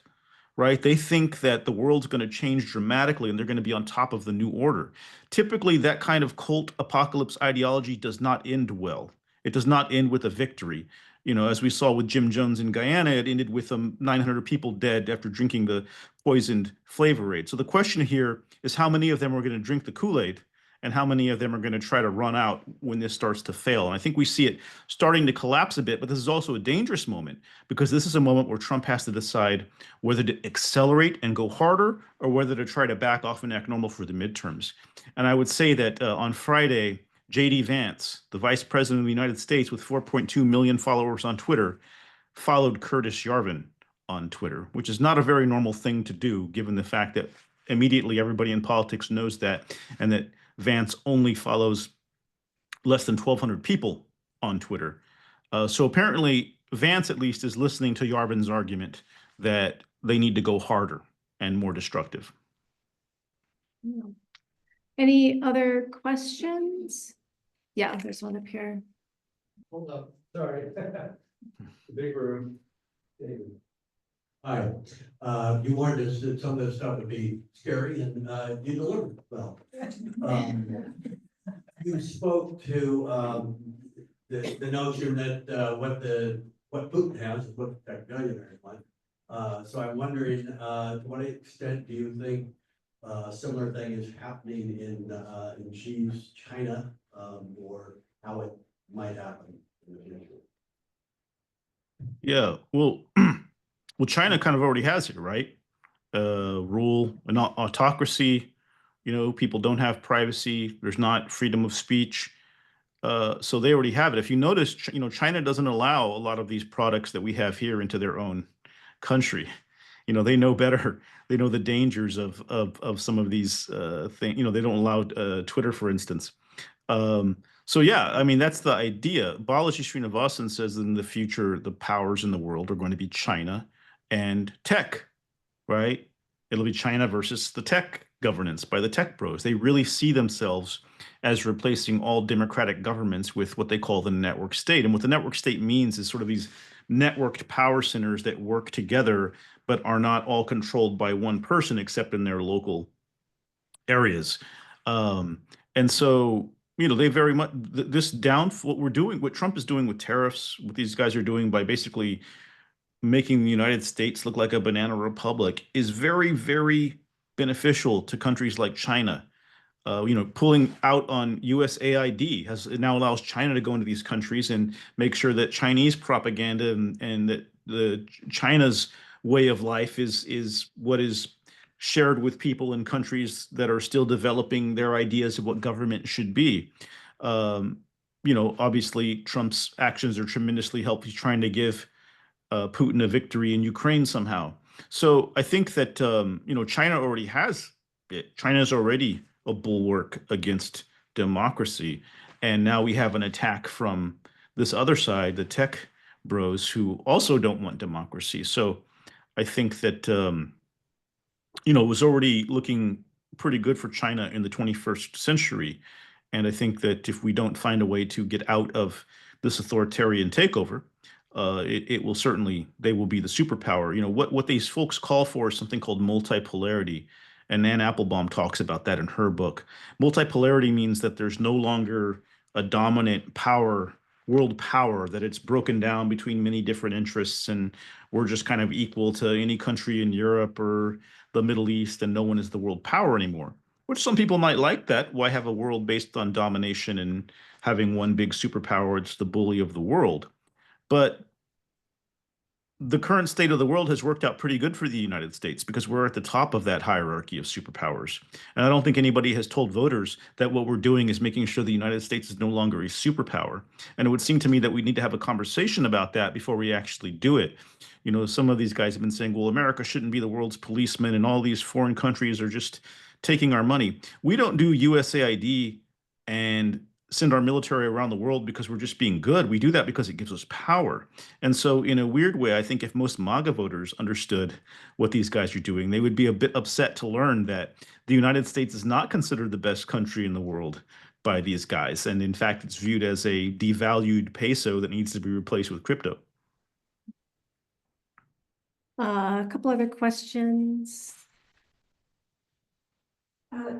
right? They think that the world's going to change dramatically and they're going to be on top of the new order. Typically, that kind of cult apocalypse ideology does not end well. It does not end with a victory. You know, as we saw with Jim Jones in Guyana, it ended with 900 people dead after drinking the poisoned flavor aid. So the question here is how many of them are going to drink the Kool-Aid and how many of them are going to try to run out when this starts to fail. And I think we see it starting to collapse a bit, but this is also a dangerous moment because this is a moment where Trump has to decide whether to accelerate and go harder or whether to try to back off and act normal for the midterms. And I would say that on Friday, J.D. Vance, the vice president of the United States with 4.2 million followers on Twitter, followed Curtis Yarvin on Twitter, which is not a very normal thing to do, given the fact that immediately everybody in politics knows that, and that Vance only follows less than 1,200 people on Twitter. So apparently, Vance at least is listening to Yarvin's argument that they need to go harder and more destructive.
Any other questions? Yeah, there's one up here.
Hold up, sorry. Big room. David.
Hi, you warned us that some of this stuff would be scary and you delivered well. You spoke to the notion that what Putin has is what the tech billionaires want. So I'm wondering, to what extent do you think a similar thing is happening in Xi's China, or how it might happen in the future?
Yeah, well, well, China kind of already has it, right? Rule, an autocracy, you know, people don't have privacy. There's not freedom of speech. So they already have it. If you notice, you know, China doesn't allow a lot of these products that we have here into their own country. You know, they know better. They know the dangers of some of these things. You know, they don't allow Twitter, for instance. So yeah, I mean, that's the idea. Balaji Srinivasan says in the future, the powers in the world are going to be China and tech, right? It'll be China versus the tech governance by the tech bros. They really see themselves as replacing all democratic governments with what they call the network state. And what the network state means is sort of these networked power centers that work together, but are not all controlled by one person except in their local areas. And so, you know, they very much, this down, what we're doing, what Trump is doing with tariffs, what these guys are doing by basically making the United States look like a banana republic is very, very beneficial to countries like China. You know, pulling out on USAID it now allows China to go into these countries and make sure that Chinese propaganda and that the China's way of life is what is shared with people in countries that are still developing their ideas of what government should be. You know, obviously Trump's actions are tremendously helpful. He's trying to give Putin a victory in Ukraine somehow. So I think that, you know, China already has it. China's already a bulwark against democracy. And now we have an attack from this other side, the tech bros, who also don't want democracy. So I think that, you know, it was already looking pretty good for China in the 21st century. And I think that if we don't find a way to get out of this authoritarian takeover, it will certainly, they will be the superpower. You know, what these folks call for is something called multipolarity. And Anne Applebaum talks about that in her book. Multipolarity means that there's no longer a dominant power, world power, that it's broken down between many different interests and we're just kind of equal to any country in Europe or the Middle East and no one is the world power anymore. Which some people might like that. Why have a world based on domination and having one big superpower? It's the bully of the world. But the current state of the world has worked out pretty good for the United States because we're at the top of that hierarchy of superpowers. And I don't think anybody has told voters that what we're doing is making sure the United States is no longer a superpower. And it would seem to me that we need to have a conversation about that before we actually do it. You know, some of these guys have been saying, well, America shouldn't be the world's policeman and all these foreign countries are just taking our money. We don't do USAID and send our military around the world because we're just being good. We do that because it gives us power. And so in a weird way, I think if most MAGA voters understood what these guys are doing, they would be a bit upset to learn that the United States is not considered the best country in the world by these guys. And in fact, it's viewed as a devalued peso that needs to be replaced with crypto.
A couple other questions.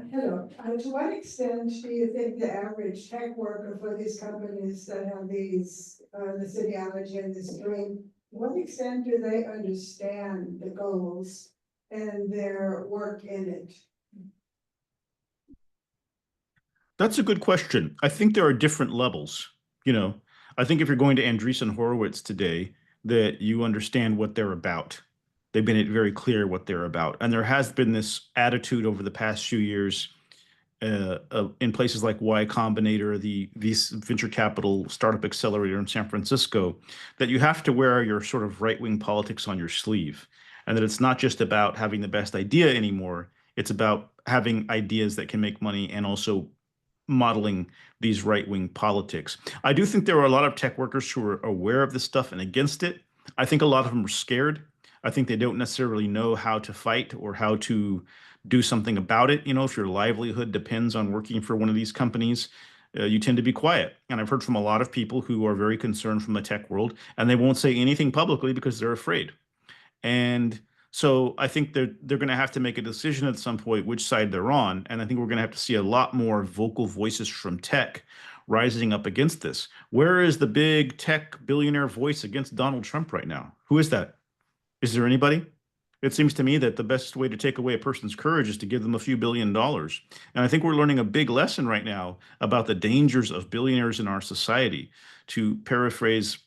Hello, to what extent do you think the average tech worker for these companies that have these, this ideology and this dream, what extent do they understand the goals and their work in it?
That's a good question. I think there are different levels. You know, I think if you're going to Andreessen Horowitz today, that you understand what they're about. They've been very clear what they're about. And there has been this attitude over the past few years in places like Y Combinator, the venture capital startup accelerator in San Francisco, that you have to wear your sort of right-wing politics on your sleeve. And that it's not just about having the best idea anymore. It's about having ideas that can make money and also modeling these right-wing politics. I do think there are a lot of tech workers who are aware of this stuff and against it. I think a lot of them are scared. I think they don't necessarily know how to fight or how to do something about it. You know, if your livelihood depends on working for one of these companies, you tend to be quiet. And I've heard from a lot of people who are very concerned from the tech world, and they won't say anything publicly because they're afraid. And so I think they're going to have to make a decision at some point which side they're on. And I think we're going to have to see a lot more vocal voices from tech rising up against this. Where is the big tech billionaire voice against Donald Trump right now? Who is that? Is there anybody? It seems to me that the best way to take away a person's courage is to give them a few $1 billion. And I think we're learning a big lesson right now about the dangers of billionaires in our society. To paraphrase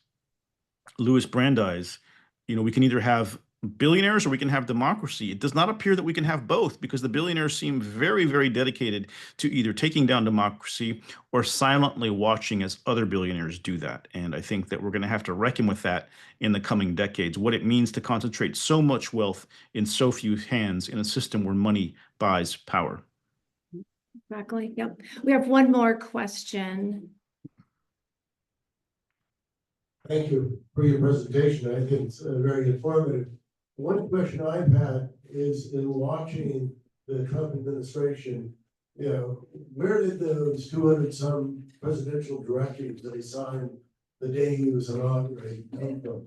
Louis Brandeis, you know, we can either have billionaires or we can have democracy. It does not appear that we can have both because the billionaires seem very, very dedicated to either taking down democracy or silently watching as other billionaires do that. And I think that we're going to have to reckon with that in the coming decades, what it means to concentrate so much wealth in so few hands in a system where money buys power.
Exactly. Yep. We have one more question.
Thank you for your presentation. I think it's very informative. One question I've had is in watching the Trump administration, you know, where did those 200 some presidential directives that he signed the day he was inaugurated come from?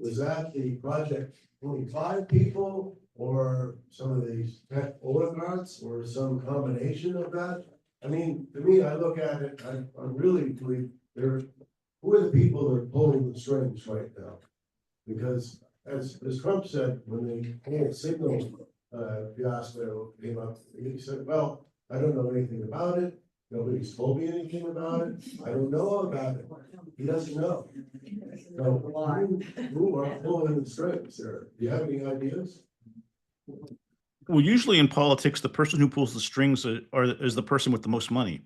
Was that the Project 25 people or some of these tech oligarchs or some combination of that? I mean, to me, I look at it, I really believe who are the people that are pulling the strings right now? Because as Trump said, when the whole signal fiasco came up, he said, well, I don't know anything about it. Nobody's told me anything about it. I don't know about it. He doesn't know. So who are pulling the strings there? Do you have any ideas?
Well, usually in politics, the person who pulls the strings is the person with the most money.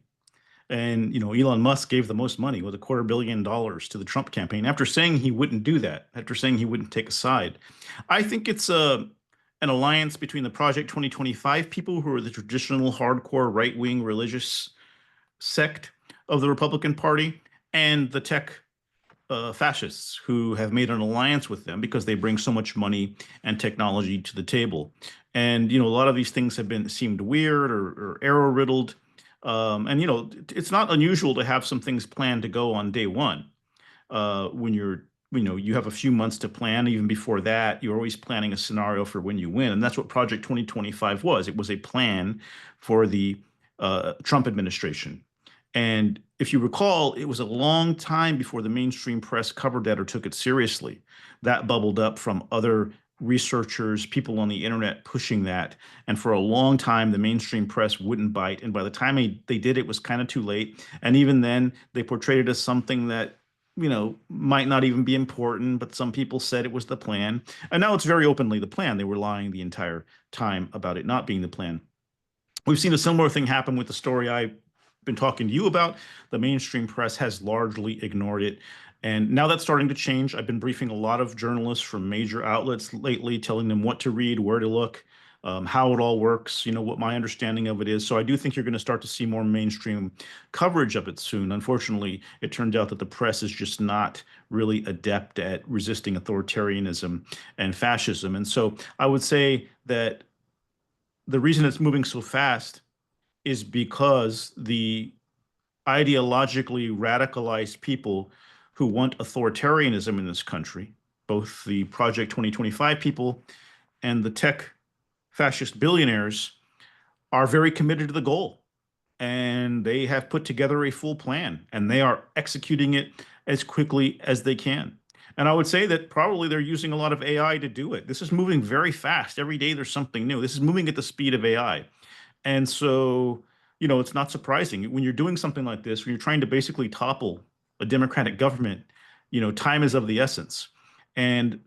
And, you know, Elon Musk gave the most money with $250 million to the Trump campaign after saying he wouldn't do that, after saying he wouldn't take a side. I think it's an alliance between the Project 2025 people who are the traditional hardcore right-wing religious sect of the Republican Party and the tech fascists who have made an alliance with them because they bring so much money and technology to the table. And, you know, a lot of these things have seemed weird or error-riddled. And, you know, it's not unusual to have some things planned to go on day one. When you have a few months to plan. Even before that, you're always planning a scenario for when you win. And that's what Project 2025 was. It was a plan for the Trump administration. And if you recall, it was a long time before the mainstream press covered that or took it seriously. That bubbled up from other researchers, people on the internet pushing that. And for a long time, the mainstream press wouldn't bite. And by the time they did, it was kind of too late. And even then, they portrayed it as something that, you know, might not even be important, but some people said it was the plan. And now it's very openly the plan. They were lying the entire time about it not being the plan. We've seen a similar thing happen with the story I've been talking to you about. The mainstream press has largely ignored it. And now that's starting to change. I've been briefing a lot of journalists from major outlets lately, telling them what to read, where to look. how it all works, what my understanding of it is. So I do think you're going to start to see more mainstream coverage of it soon. Unfortunately, it turned out that the press is just not really adept at resisting authoritarianism and fascism. And so I would say that the reason it's moving so fast is because the ideologically radicalized people who want authoritarianism in this country, both the Project 2025 people and the tech fascist billionaires, are very committed to the goal. And they have put together a full plan, and they are executing it as quickly as they can. And I would say that probably they're using a lot of AI to do it. This is moving very fast. Every day there's something new. This is moving at the speed of AI. And so, it's not surprising when you're doing something like this, when you're trying to basically topple a democratic government, time is of the essence. And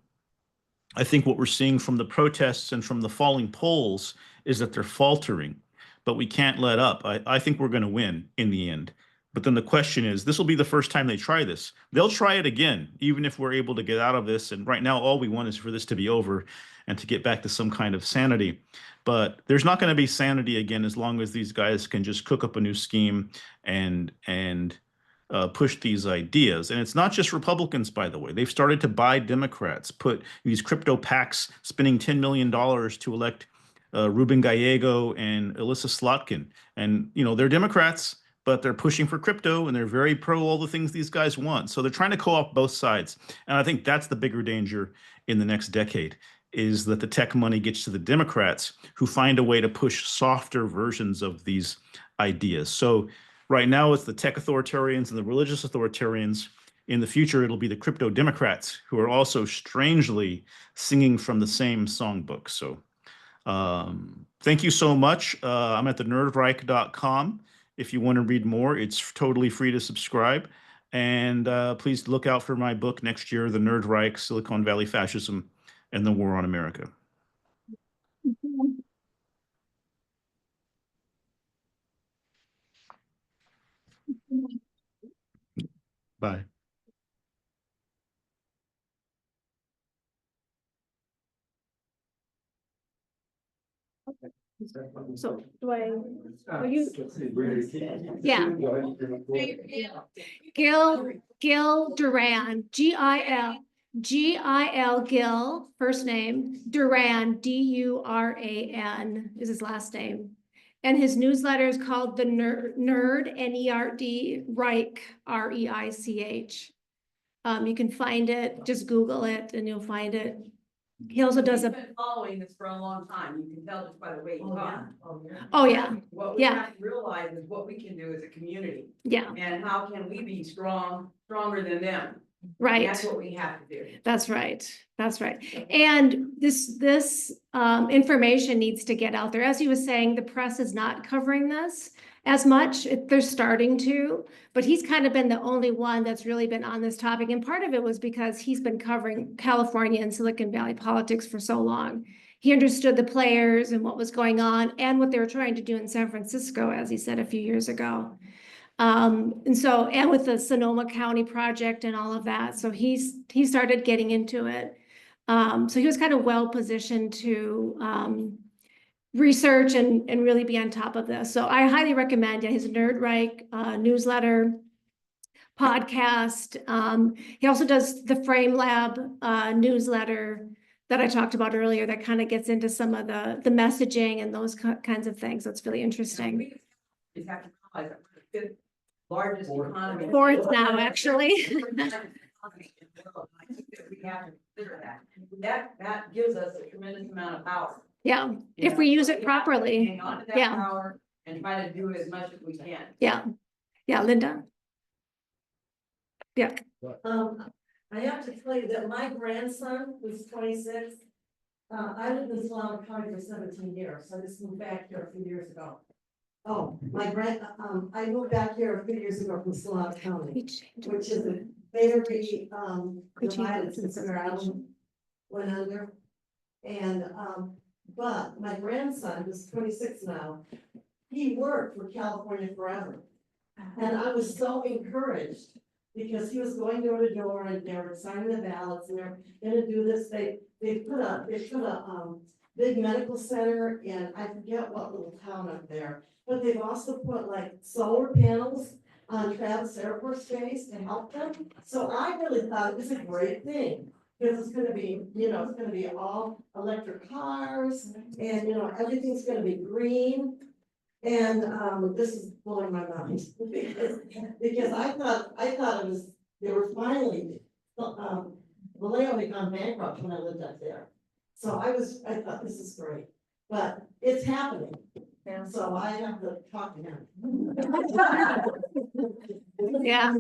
I think what we're seeing from the protests and from the falling polls is that they're faltering, but we can't let up. I think we're going to win in the end. But then the question is, this will be the first time they try this. They'll try it again, even if we're able to get out of this. And right now, all we want is for this to be over and to get back to some kind of sanity. But there's not going to be sanity again as long as these guys can just cook up a new scheme and push these ideas. And it's not just Republicans, by the way. They've started to buy Democrats, put these crypto PACs spending $10 million to elect Ruben Gallego and Alyssa Slotkin. And, they're Democrats, but they're pushing for crypto and they're very pro all the things these guys want. So they're trying to co-opt both sides. And I think that's the bigger danger in the next decade, is that the tech money gets to the Democrats who find a way to push softer versions of these ideas. So right now it's the tech authoritarians and the religious authoritarians. In the future, it'll be the crypto Democrats who are also strangely singing from the same songbook. So thank you so much. I'm at the nerdreich.com. If you want to read more, it's totally free to subscribe. And please look out for my book next year, The Nerd Reich, Silicon Valley Fascism and the War on America. Bye.
So do I, are you? Yeah. Gil Duran, Gil, first name, Duran, Duran is his last name. And his newsletter is called the Nerd, N-E-R-D, Reich, R-E-I-C-H. You can find it, just Google it and you'll find it. He also does
He's been following this for a long time. You can tell just by the way he talks.
Oh, yeah.
What we
Yeah.
have to realize is what we can do as a community
Yeah,
and how can we be stronger than them.
right.
That's what we have to do.
That's right. That's right. And this information needs to get out there. As he was saying, the press is not covering this as much. They're starting to, but he's kind of been the only one that's really been on this topic. And part of it was because he's been covering California and Silicon Valley politics for so long. He understood the players and what was going on and what they were trying to do in San Francisco, as he said a few years ago. And with the Sonoma County project and all of that. So he started getting into it. So he was kind of well positioned to research and really be on top of this. So I highly recommend his Nerd Reich newsletter, podcast. He also does the Framelab newsletter that I talked about earlier that kind of gets into some of the messaging and those kinds of things. So it's really interesting.
We just have to realize that we're the fifth largest economy.
Fourth now, actually.
We have to consider that. That gives us a tremendous amount of power.
Yeah, if we use it properly.
Hang on to that
Yeah.
power and try to do as much as we can.
Yeah. Yeah, Linda. Yeah.
I have to tell you that my grandson, who's 26, I lived in Solano County for 17 years. I just moved back here a few years ago. Oh, I moved back here a few years ago from Solano County, which is a very divided since our island went under. And but my grandson, who's 26 now, he worked for California Forever. And I was so encouraged because he was going door to door and they were signing the ballots and they're gonna do this. They put a big medical center in, I forget what little town up there. But they've also put like solar panels on Travis Air Force Base to help them. So I really thought it was a great thing. Because it's gonna be, it's gonna be all electric cars and, everything's gonna be green. And, this is blowing my mind. Because I thought it was, they were finally, Vallejo had gone bankrupt when I lived up there. So I thought this is great, but it's happening. And so I have to talk to him.
Yeah.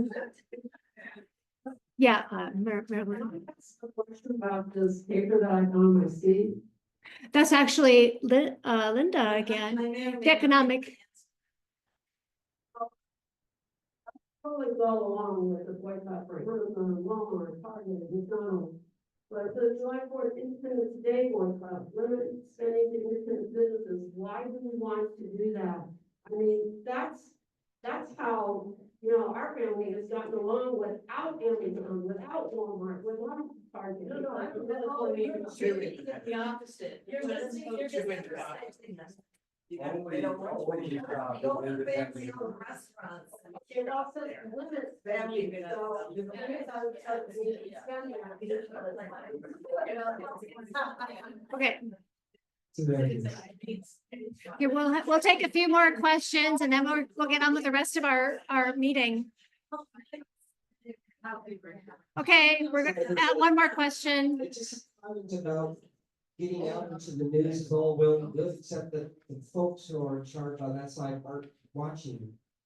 Yeah, Marilyn.
A question about this paper that I found my seat.
That's actually Linda again, the economic.
Totally go along with the boycott for Amazon, Walmart, Target, McDonald's. But the July 4th Independence Day boycott, limit spending to independent businesses, why do we want to do that? I mean, that's how, our family has gotten along without Amazon, without Walmart, without Target.
No, I don't know. You're the opposite. You're just.
They don't want you to
Go to fancy restaurants.
It also limits family, so.
Okay. Okay, we'll take a few more questions and then we'll get on with the rest of our meeting. Okay, we're gonna add one more question.
It's just about getting out into the news is all well and good, except that the folks who are in charge on that side aren't watching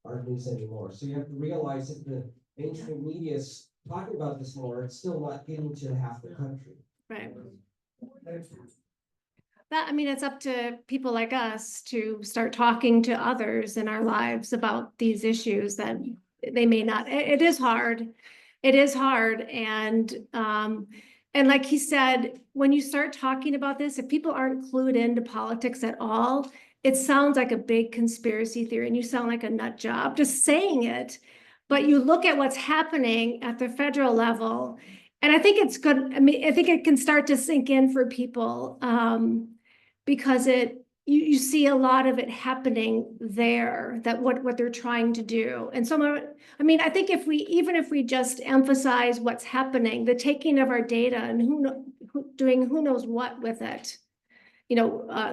our news anymore. So you have to realize that the mainstream media is talking about this more, it's still not getting to half the country.
Right. It's up to people like us to start talking to others in our lives about these issues that they may not, it is hard. It is hard. And like he said, when you start talking about this, if people aren't clued into politics at all, it sounds like a big conspiracy theory and you sound like a nut job just saying it. But you look at what's happening at the federal level, and I think it's good. I think it can start to sink in for people because you see a lot of it happening there, that what they're trying to do. And so, I think even if we just emphasize what's happening, the taking of our data and doing who knows what with it,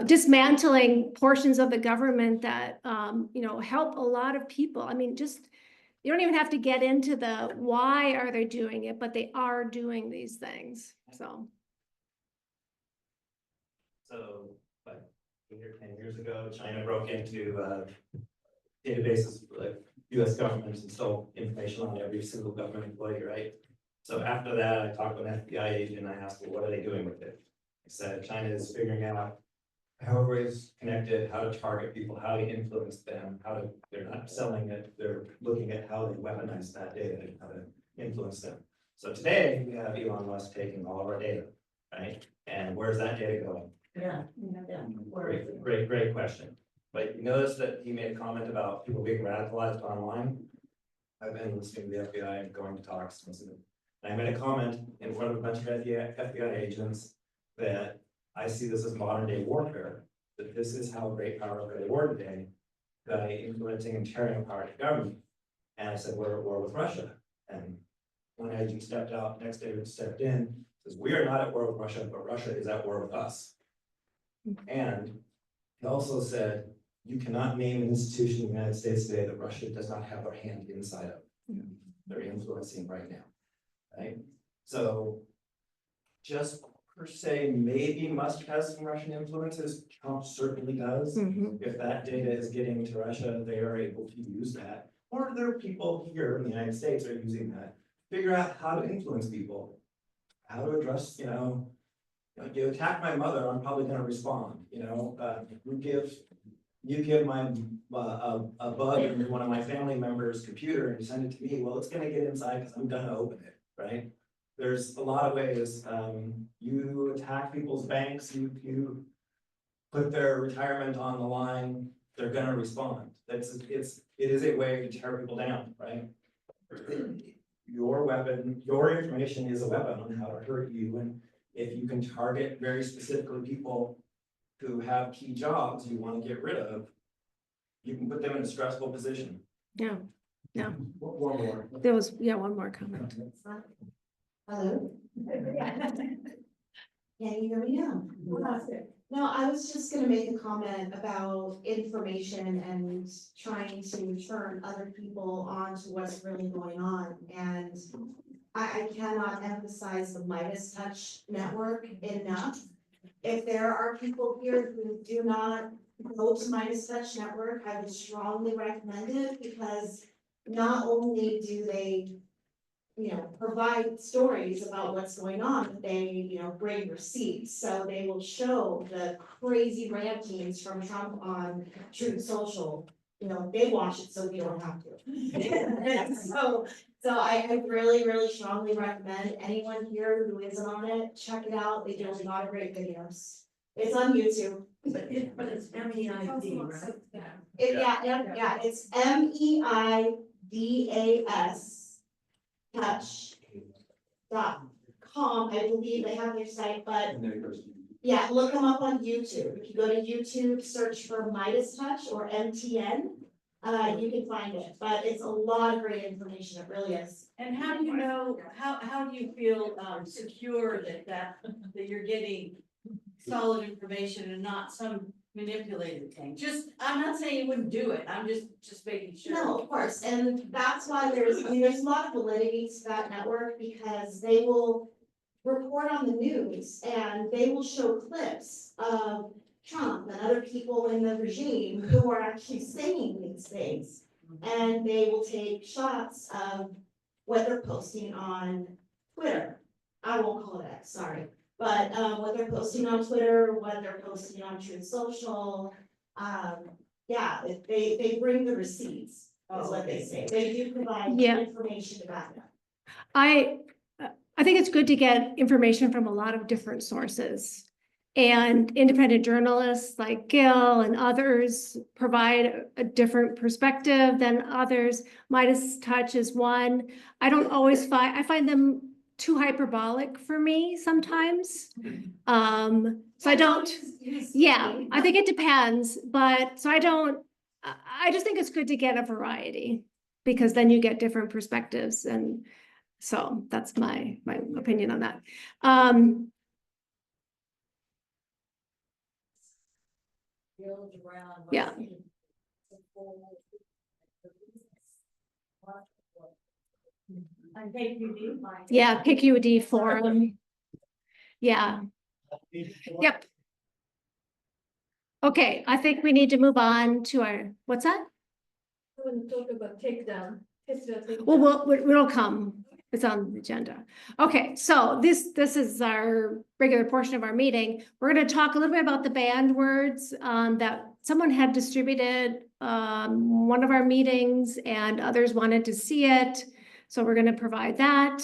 dismantling portions of the government that, help a lot of people. You don't even have to get into the why are they doing it, but they are doing these things, so.
So, like, 10 years ago, China broke into databases like US governments and stole information on every single government employee, right? So after that, I talked to an FBI agent and I asked, well, what are they doing with it? I said, China is figuring out how everybody's connected, how to target people, how to influence them, they're not selling it, they're looking at how they weaponize that data and how to influence them. So today, we have Elon Musk taking all of our data, right? And where's that data going?
Yeah.
Great question. But you notice that he made a comment about people being radicalized online. I've been listening to the FBI and going to talks. And I made a comment in front of a bunch of FBI agents that I see this as modern day warfare, that this is how great power is war today, by influencing and tearing apart the government. And I said, we're at war with Russia. And one agent stepped out, next agent stepped in, says, we are not at war with Russia, but Russia is at war with us. And he also said, you cannot name an institution in the United States today that Russia does not have their hand inside of. They're influencing right now, right? So just per se, maybe Musk has some Russian influences. Trump certainly does. If that data is getting to Russia, they are able to use that. Or there are people here in the United States that are using that. Figure out how to influence people, how to address, you attack my mother, I'm probably going to respond. You give my a bug into one of my family members' computer and you send it to me. Well, it's going to get inside because I'm going to open it, right? There's a lot of ways. You attack people's banks. You put their retirement on the line. They're going to respond. It is a way to tear people down, right? Your weapon, your information is a weapon on how to hurt you, and if you can target very specifically people who have key jobs you want to get rid of, you can put them in a stressful position.
Yeah,
One more.
there was, one more comment.
Hello? Can you hear me now? No, I was just gonna make a comment about information and trying to turn other people on to what's really going on. And I cannot emphasize the Midas Touch network enough. If there are people here who do not go to Midas Touch network, I would strongly recommend it, because not only do they provide stories about what's going on, but they, bring receipts. So they will show the crazy rantings from Trump on Truth Social. They watch it so we don't have to. So I really, really strongly recommend anyone here who isn't on it, check it out. They do a lot of great videos. It's on YouTube.
But it's MEID, right?
Yeah, it's MEIDAS touch.com. I believe they have their site, but
And then it goes.
yeah, look them up on YouTube. If you go to YouTube, search for Midas Touch or MTN, you can find it, but it's a lot of great information. It really is.
And how do you know, how do you feel secure that you're getting solid information and not some manipulated thing? I'm not saying you wouldn't do it, I'm just making sure.
No, of course, and that's why there's a lot of validity to that network, because they will report on the news and they will show clips of Trump and other people in the regime who are actually saying these things. And they will take shots of what they're posting on Twitter. I won't call it X, sorry. But what they're posting on Twitter, what they're posting on Truth Social, they bring the receipts, is what they say. They do provide information about it.
I think it's good to get information from a lot of different sources. And independent journalists like Gil and others provide a different perspective than others. Midas Touch is one. I find them too hyperbolic for me sometimes. So I don't, I think it depends, but so I just think it's good to get a variety, because then you get different perspectives. And so that's my opinion on that.
Gil Duran.
Yeah.
And KQD.
Yeah, PQD forum. Yeah. Yep. Okay, I think we need to move on to our, what's that?
When talk about takedown.
Well, it'll come. It's on the agenda. Okay, so this is our regular portion of our meeting. We're going to talk a little bit about the banned words that someone had distributed one of our meetings, and others wanted to see it. So we're going to provide that.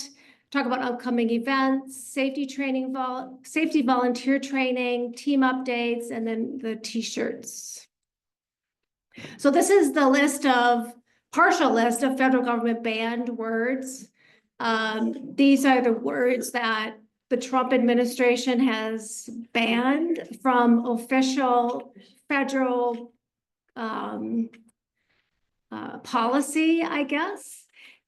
Talk about upcoming events, safety training, safety volunteer training, team updates, and then the t-shirts. So this is the partial list of federal government banned words. These are the words that the Trump administration has banned from official federal policy, I guess.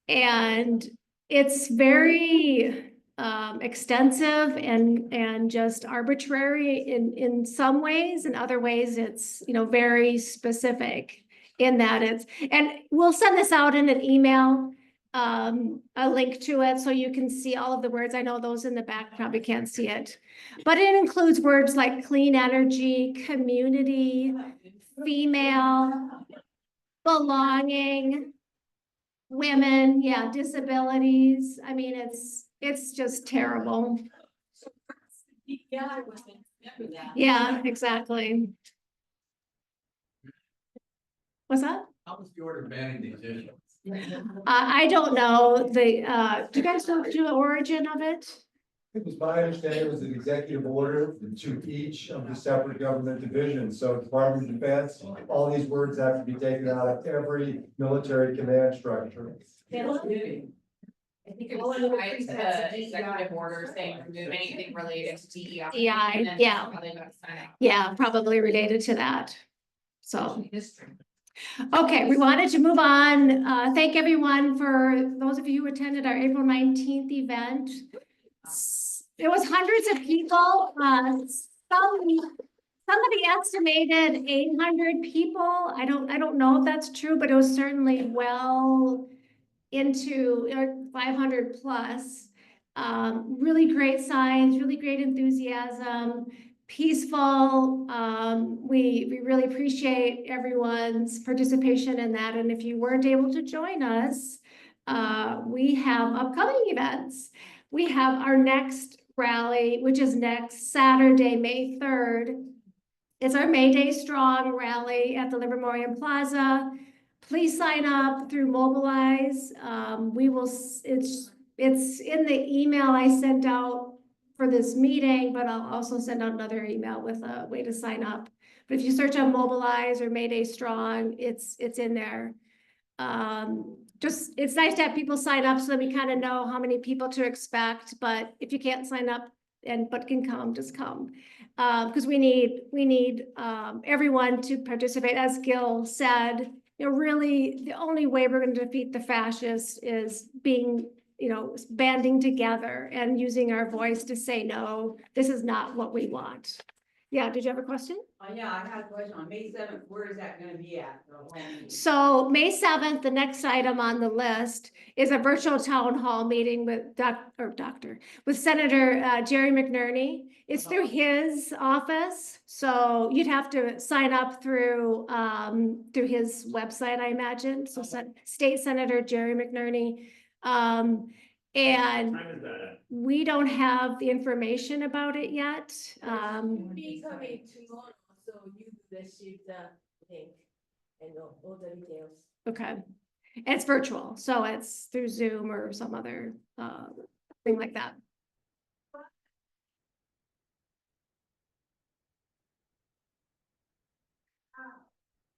And it's very extensive and just arbitrary in some ways. In other ways, it's very specific in that and we'll send this out in an email, a link to it so you can see all of the words. I know those in the back probably can't see it, but it includes words like clean energy, community, female, belonging, women, disabilities. I mean, it's just terrible. Yeah, exactly. What's that?
How was the order banning these issues?
I don't know do you guys know the origin of it?
It was my understanding it was an executive order to each of the separate government divisions. So Department of Defense, all these words have to be taken out of every military command structure.
I think it
All
was
in the
tied to
pretense of
the
DEI.
executive order saying remove anything related to DEI.
DEI,
and then
yeah.
probably about to sign up.
Yeah, probably related to that. So,
History.
okay, we wanted to move on. Thank everyone for those of you who attended our April 19th event. It was hundreds of people. Somebody estimated 800 people. I don't know if that's true, but it was certainly well into 500 plus. Really great signs, really great enthusiasm, peaceful. We really appreciate everyone's participation in that. And if you weren't able to join us, we have upcoming events. We have our next rally, which is next Saturday, May 3rd. It's our May Day Strong rally at the Livermore Plaza. Please sign up through Mobilize. It's in the email I sent out for this meeting, but I'll also send out another email with a way to sign up. But if you search on Mobilize or May Day Strong, it's in there. It's nice to have people sign up so that we kind of know how many people to expect, but if you can't sign up but can come, just come. Because we need everyone to participate. As Gil said, really the only way we're going to defeat the fascists is being, banding together and using our voice to say, no, this is not what we want. Yeah, did you have a question?
Yeah, I had a question on May 7th. Where is that gonna be at? The whole meeting?
So May 7th, the next item on the list is a virtual town hall meeting with with Senator Jerry McNerney. It's through his office, so you'd have to sign up through his website, I imagine. So State Senator Jerry McNerney. And we don't have the information about it yet.
Be coming tomorrow, so you receive the link and all the details.
Okay. It's virtual, so it's through Zoom or some other thing like that.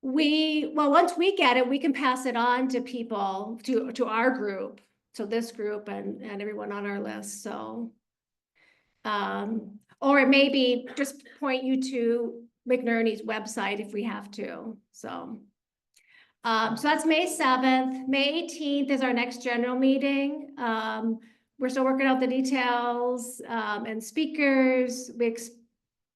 Once we get it, we can pass it on to people, to our group, so this group and everyone on our list, so. Or it may be just point you to McNerney's website if we have to, so. So that's May 7th. May 18th is our next general meeting. We're still working out the details and speakers. We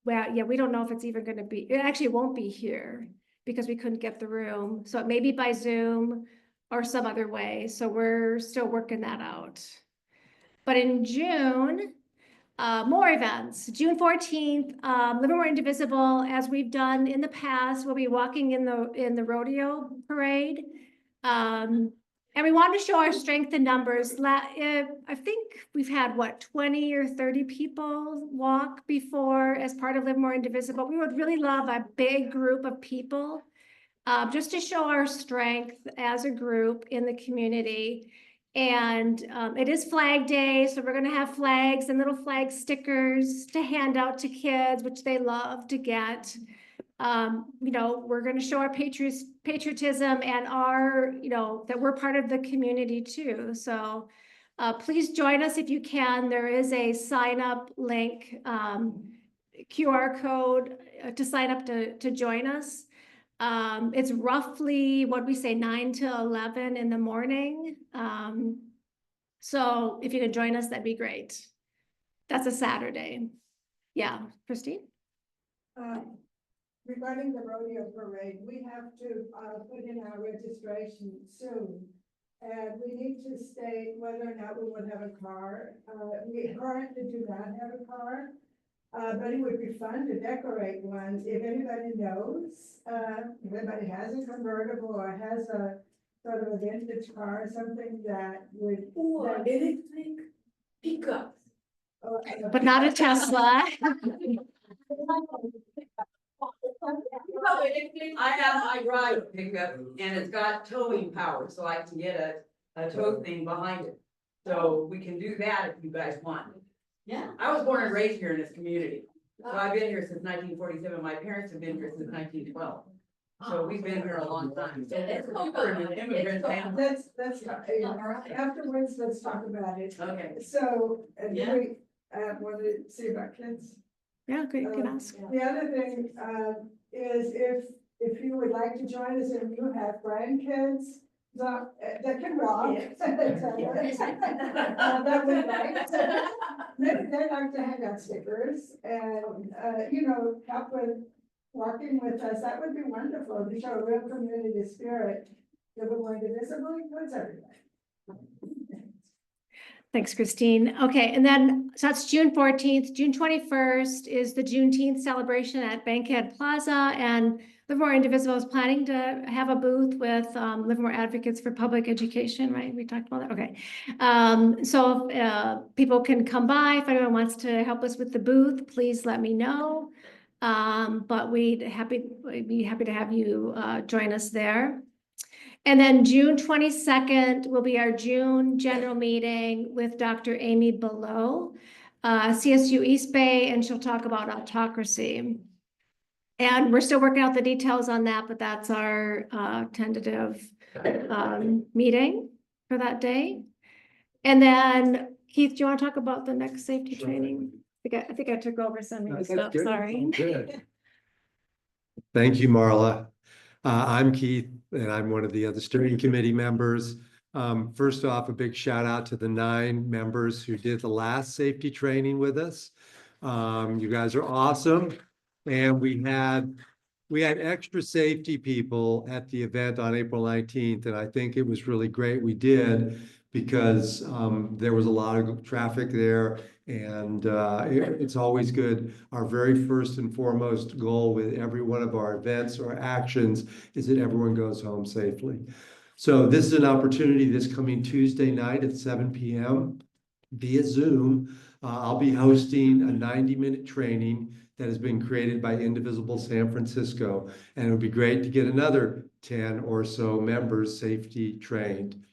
don't know if it's even going to be, it actually won't be here because we couldn't get the room. So it may be by Zoom or some other way. So we're still working that out. But in June, more events. June 14th, Livermore Indivisible, as we've done in the past, we'll be walking in the rodeo parade. And we want to show our strength in numbers. I think we've had 20 or 30 people walk before as part of Livermore Indivisible. We would really love a big group of people just to show our strength as a group in the community. And it is Flag Day, so we're going to have flags and little flag stickers to hand out to kids, which they love to get. We're going to show our patriotism and our, that we're part of the community too. So please join us if you can. There is a sign up link, QR code to sign up to join us. It's roughly, 9 to 11 in the morning. So if you can join us, that'd be great. That's a Saturday. Yeah, Christine?
Regarding the rodeo parade, we have to put in our registration soon. And we need to state whether or not we will have a car. We currently do not have a car. But it would be fun to decorate one. If anybody knows, if anybody has a convertible or has a sort of a vintage car or something that would.
Or electric pickup.
But not a Tesla.
I have my ride pickup and it's got towing power, so I can get a tow thing behind it. So we can do that if you guys want.
Yeah.
I was born and raised here in this community. So I've been here since 1947. My parents have been here since 1912.
So we've been here a long time. So that's an immigrant family.
Afterwards, let's talk about it.
Okay.
So, and
Yeah.
we, want to see about kids.
Yeah, great, you can ask.
The other thing, is if you would like to join us and you have grandkids, that can rock. That would like. They'd like to hand out stickers and, help with walking with us. That would be wonderful to show a real community spirit. Livermore Indivisible includes everybody.
Thanks, Christine. Okay, and then, so that's June 14th. June 21st is the Juneteenth celebration at Bankhead Plaza, and Livermore Indivisible is planning to have a booth with Livermore Advocates for Public Education, right? We talked about that, okay. So people can come by. If anyone wants to help us with the booth, please let me know. But we'd be happy to have you join us there. And then June 22nd will be our June general meeting with Dr. Amy Below, CSU East Bay, and she'll talk about autocracy. And we're still working out the details on that, but that's our tentative meeting for that day. And then Keith, do you want to talk about the next safety training? I think I took over some of your stuff, sorry.
Good. Thank you, Marla. I'm Keith, and I'm one of the other steering committee members. First off, a big shout out to the 9 members who did the last safety training with us. You guys are awesome. And we had extra safety people at the event on April 19th, and I think it was really great we did because there was a lot of traffic there, and it's always good. Our very first and foremost goal with every one of our events or actions is that everyone goes home safely. So this is an opportunity this coming Tuesday night at 7 p.m. via Zoom. I'll be hosting a 90-minute training that has been created by Indivisible San Francisco, and it would be great to get another 10 or so members safety trained.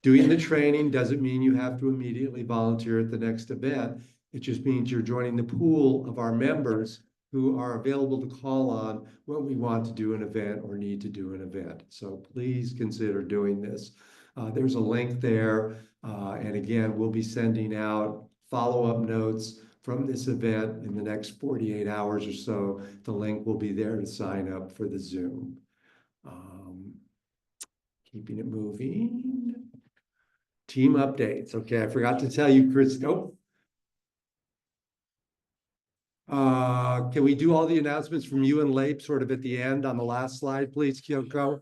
Doing the training doesn't mean you have to immediately volunteer at the next event. It just means you're joining the pool of our members who are available to call on when we want to do an event or need to do an event. So please consider doing this. There's a link there. And again, we'll be sending out follow-up notes from this event in the next 48 hours or so. The link will be there to sign up for the Zoom. Keeping it moving. Team updates. Okay, I forgot to tell you, Chris. Oh. Can we do all the announcements from you and Lape sort of at the end on the last slide, please, Kyoko?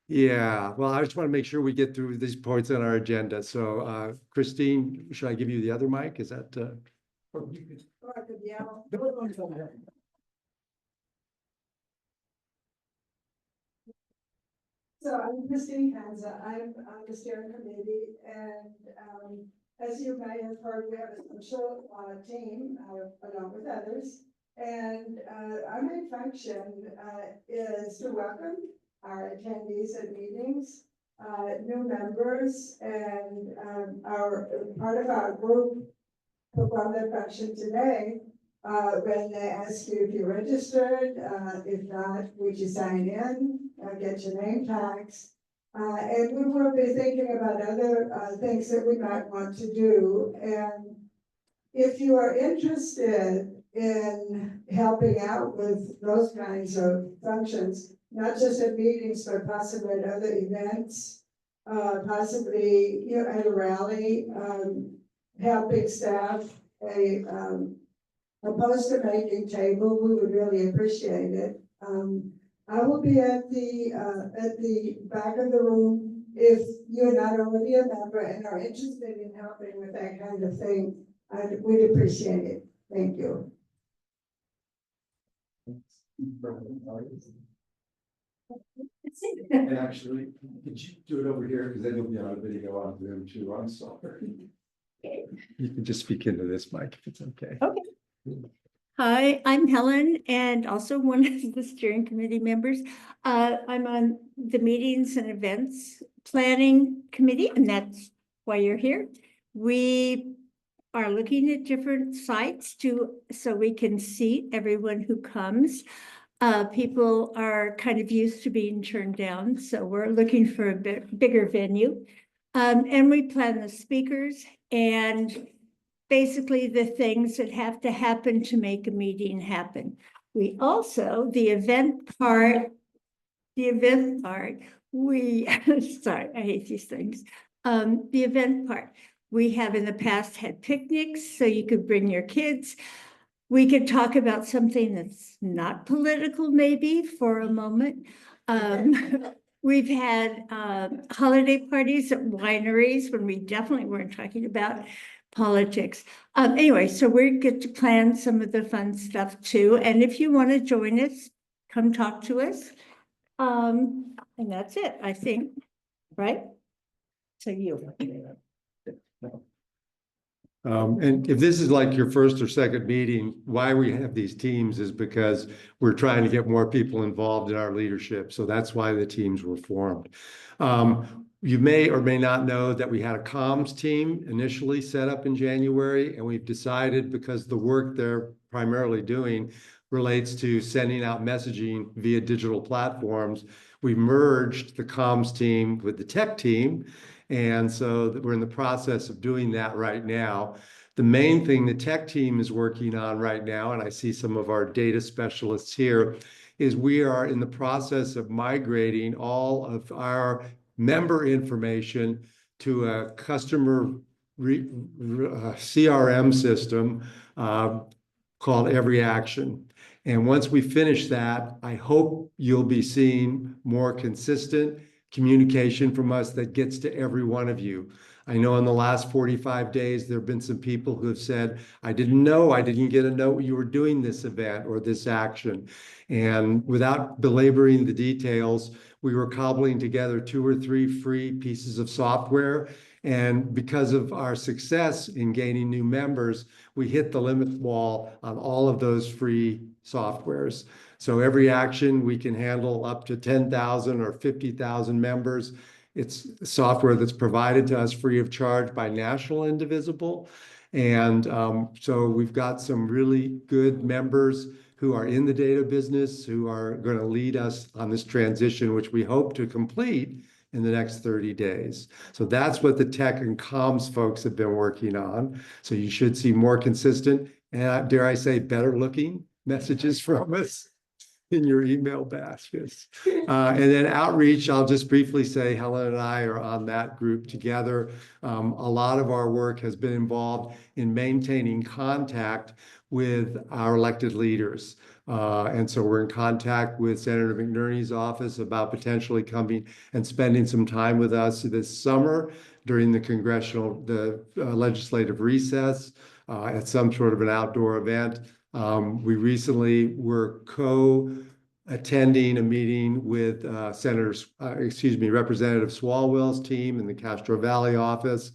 Yeah, well, I just want to make sure we get through these points on our agenda. So, Christine, should I give you the other mic? Is that?
Or I could yell. So I'm Christine Kanza. I'm on the steering committee, and as you may have heard, we have a social team along with others. And our main function is to welcome our attendees at meetings, new members, and our part of our group perform their function today. When they ask you if you're registered, if not, would you sign in, get your name tags. And we will be thinking about other things that we might want to do. And if you are interested in helping out with those kinds of functions, not just at meetings, but possibly at other events, possibly at a rally, helping staff a poster making table, we would really appreciate it. I will be at the back of the room if you're not already a member and are interested in helping with that kind of thing. We'd appreciate it. Thank you.
And actually, could you do it over here? Because then you'll be on a video on Zoom too. I'm sorry. You can just speak into this mic if it's okay.
Okay. Hi, I'm Helen and also one of the steering committee members. I'm on the meetings and events planning committee, and that's why you're here. We are looking at different sites so we can see everyone who comes. People are kind of used to being turned down, so we're looking for a bigger venue. And we plan the speakers and basically the things that have to happen to make a meeting happen. We also, the event part, we, sorry, I hate these things. The event part, we have in the past had picnics, so you could bring your kids. We could talk about something that's not political, maybe, for a moment. We've had holiday parties at wineries when we definitely weren't talking about politics. Anyway, so we get to plan some of the fun stuff too. And if you want to join us, come talk to us. And that's it, I think, right? So you.
And if this is like your first or second meeting, why we have these teams is because we're trying to get more people involved in our leadership. So that's why the teams were formed. You may or may not know that we had a comms team initially set up in January, and we've decided, because the work they're primarily doing relates to sending out messaging via digital platforms, we merged the comms team with the tech team. And so we're in the process of doing that right now. The main thing the tech team is working on right now, and I see some of our data specialists here, is we are in the process of migrating all of our member information to a customer CRM system called Every Action. And once we finish that, I hope you'll be seeing more consistent communication from us that gets to every one of you. I know in the last 45 days, there have been some people who have said, I didn't know, I didn't get a note you were doing this event or this action. And without belaboring the details, we were cobbling together 2 or 3 free pieces of software. And because of our success in gaining new members, we hit the limit wall on all of those free softwares. So Every Action, we can handle up to 10,000 or 50,000 members. It's software that's provided to us free of charge by National Indivisible. And so we've got some really good members who are in the data business, who are going to lead us on this transition, which we hope to complete in the next 30 days. So that's what the tech and comms folks have been working on. So you should see more consistent, and dare I say, better looking messages from us in your email baskets. And then outreach, I'll just briefly say Helen and I are on that group together. A lot of our work has been involved in maintaining contact with our elected leaders. And so we're in contact with Senator McNerney's office about potentially coming and spending some time with us this summer during the legislative recess at some sort of an outdoor event. We recently were attending a meeting with Representative Swalwell's team in the Castro Valley office.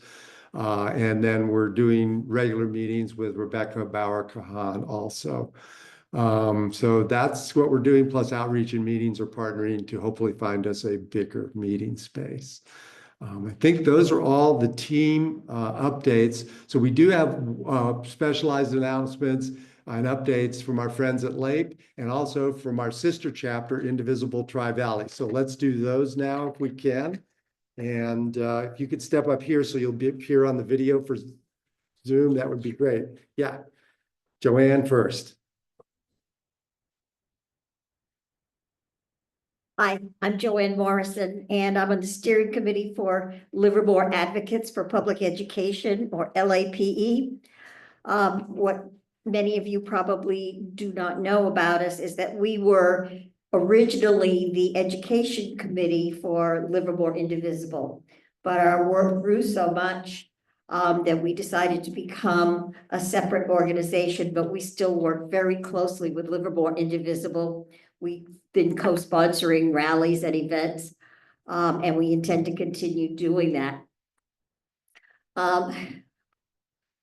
And then we're doing regular meetings with Rebecca Bauer-Kahan also. So that's what we're doing, plus outreach and meetings are partnering to hopefully find us a bigger meeting space. I think those are all the team updates. So we do have specialized announcements and updates from our friends at LAPE and also from our sister chapter, Indivisible Tri-Valley. So let's do those now if we can. And if you could step up here so you'll be here on the video for Zoom, that would be great. Yeah, Joanne first.
Hi, I'm Joanne Morrison, and I'm on the steering committee for Livermore Advocates for Public Education, or LAPE. What many of you probably do not know about us is that we were originally the education committee for Livermore Indivisible, but our work grew so much that we decided to become a separate organization, but we still work very closely with Livermore Indivisible. We've been co-sponsoring rallies and events, and we intend to continue doing that.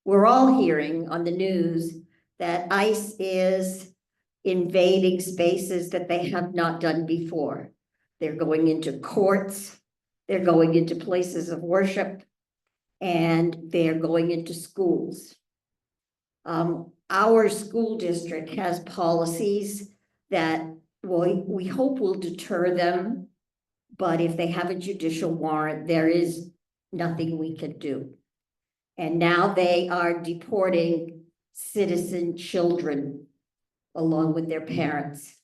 We're all hearing on the news that ICE is invading spaces that they have not done before. They're going into courts, they're going into places of worship, and they're going into schools. Our school district has policies that we hope will deter them. But if they have a judicial warrant, there is nothing we can do. And now they are deporting citizen children along with their parents.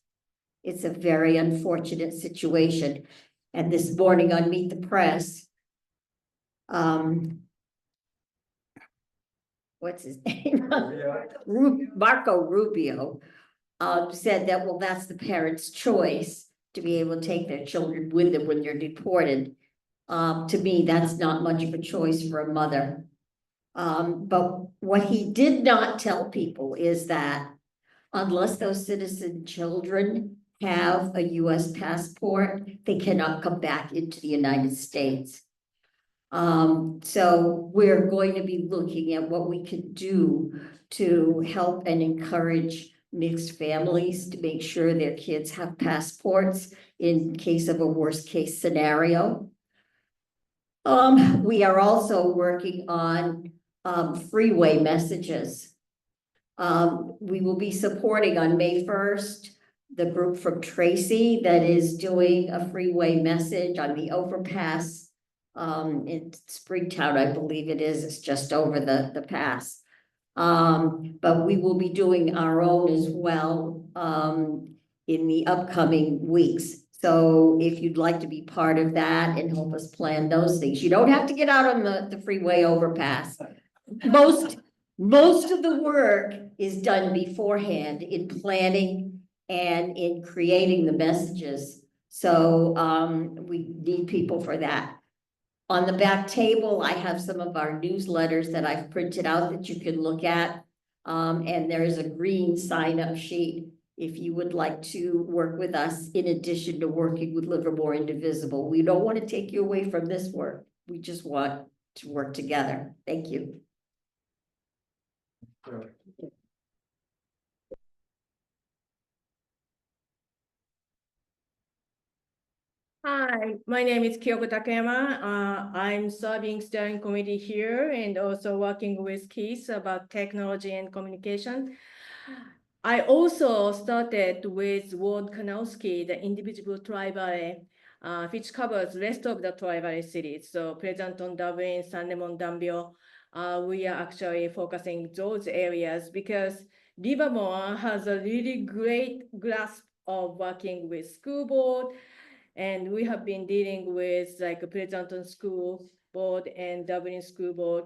It's a very unfortunate situation. And this morning on Meet the Press, what's his name? Marco Rubio said that, well, that's the parents' choice to be able to take their children with them when they're deported. To me, that's not much of a choice for a mother. But what he did not tell people is that unless those citizen children have a US passport, they cannot come back into the United States. So we're going to be looking at what we can do to help and encourage mixed families to make sure their kids have passports in case of a worst case scenario. We are also working on freeway messages. We will be supporting on May 1st the group from Tracy that is doing a freeway message on the overpass in Springtown, I believe it is. It's just over the pass. But we will be doing our own as well in the upcoming weeks. So if you'd like to be part of that and help us plan those things, you don't have to get out on the freeway overpass. Most of the work is done beforehand in planning and in creating the messages. So we need people for that. On the back table, I have some of our newsletters that I've printed out that you can look at. And there is a green sign-up sheet if you would like to work with us in addition to working with Livermore Indivisible. We don't want to take you away from this work. We just want to work together. Thank you.
Hi, my name is Kyoko Takayama. I'm serving steering committee here and also working with Keith about technology and communication. I also started with Ward Kanowski, the Indivisible Tri-Valley, which covers rest of the Tri-Valley cities. So Pleasanton, Dublin, San Ramon, Danville. We are actually focusing those areas because Livermore has a really great grasp of working with school board. And we have been dealing with like a Pleasanton School Board and Dublin School Board,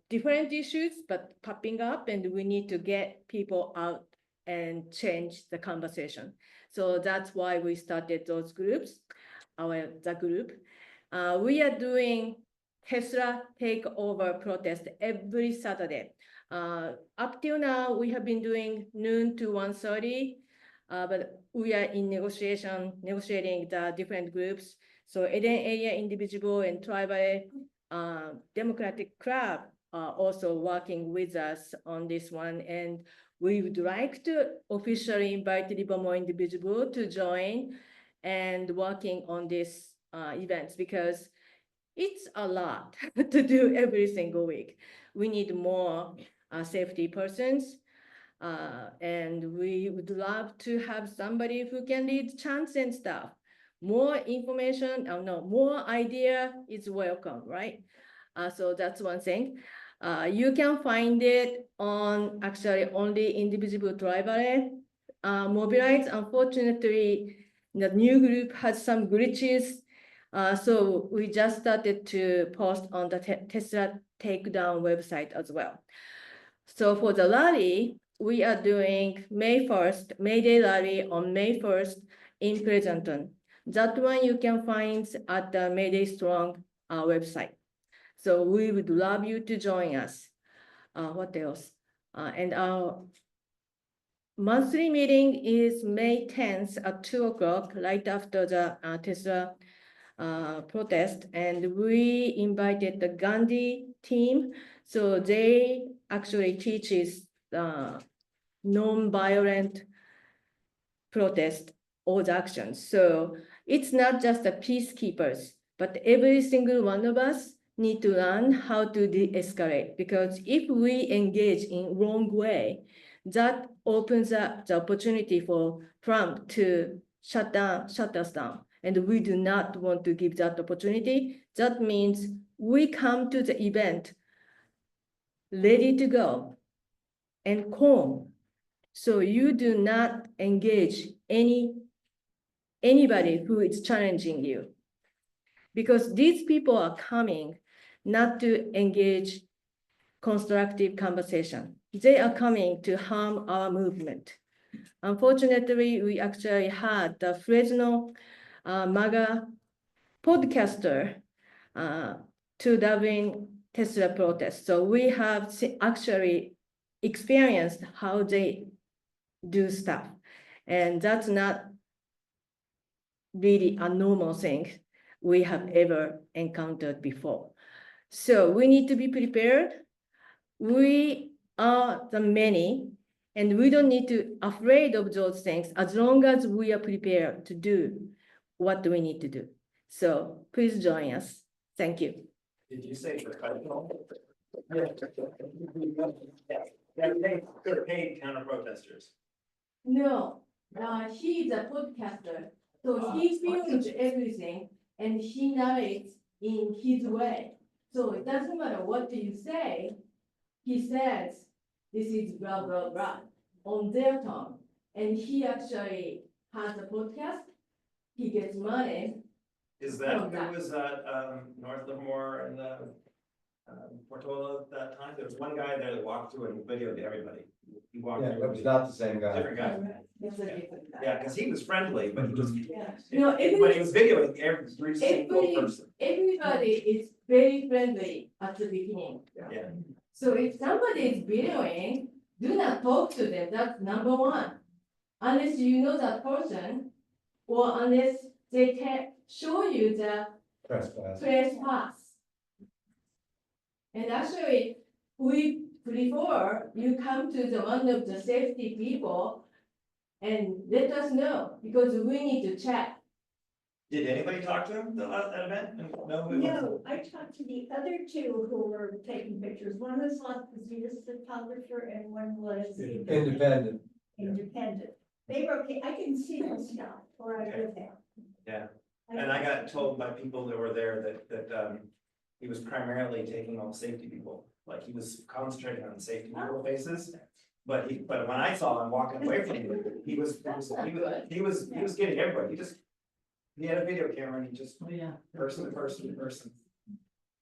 different issues, but popping up, and we need to get people out and change the conversation. So that's why we started those groups, the group. We are doing Tesla takeover protest every Saturday. Up till now, we have been doing noon to 1:30. But we are in negotiating the different groups. So Eden Area Indivisible and Tribal Democratic Club are also working with us on this one. And we would like to officially invite Livermore Indivisible to join and working on these events because it's a lot to do every single week. We need more safety persons. And we would love to have somebody who can lead chants and stuff. More information, more idea is welcome, right? So that's one thing. You can find it on actually only Indivisible Tribal Mobilize. Unfortunately, the new group has some glitches. So we just started to post on the Tesla Takedown website as well. So for the rally, we are doing May 1st, May Day rally on May 1st in Pleasanton. That one you can find at the May Day Strong website. So we would love you to join us. What else? And our monthly meeting is May 10th at 2 o'clock, right after the Tesla protest. And we invited the Gandhi team. So they actually teaches non-violent protest or the actions. So it's not just the peacekeepers, but every single one of us need to learn how to de-escalate, because if we engage in wrong way, that opens up the opportunity for Trump to shut us down. And we do not want to give that opportunity. That means we come to the event ready to go and calm. So you do not engage anybody who is challenging you. Because these people are coming not to engage constructive conversation. They are coming to harm our movement. Unfortunately, we actually had the Fresno MAGA podcaster to Dublin Tesla protest. So we have actually experienced how they do stuff. And that's not really a normal thing we have ever encountered before. So we need to be prepared. We are the many, and we don't need to afraid of those things as long as we are prepared to do what we need to do. So please join us. Thank you.
Did you say professional? Yeah. They're paid counter protesters.
No, he's a podcaster. So he films everything and he narrates in his way. So it doesn't matter what you say, he says, this is blah, blah, blah, on their tongue. And he actually has a podcast, he gets money.
Is that who was at North Livermore and Portola at that time? There was one guy there that walked through and videoed everybody. He walked
Yeah,
through.
it was not the same guy.
Different guy. Yeah, because he was friendly, but he just,
No,
but he was videoing every single person.
Everybody is very friendly at the beginning.
Yeah.
So if somebody is videoing, do not talk to them. That's number one. Unless you know that person, or unless they can show you the trespass. And actually, before you come to the one of the safety people and let us know, because we need to check.
Did anybody talk to him at that event? And know who it was?
No, I talked to the other two who were taking pictures. One was a photographer and one was
Independent.
independent. They were okay. I didn't see them stuff or I would have.
Yeah, and I got told by people that were there that he was primarily taking all the safety people. Like he was concentrating on the safety people faces. But when I saw him walking away from him, he was getting everybody. He had a video camera and he just person to person to person.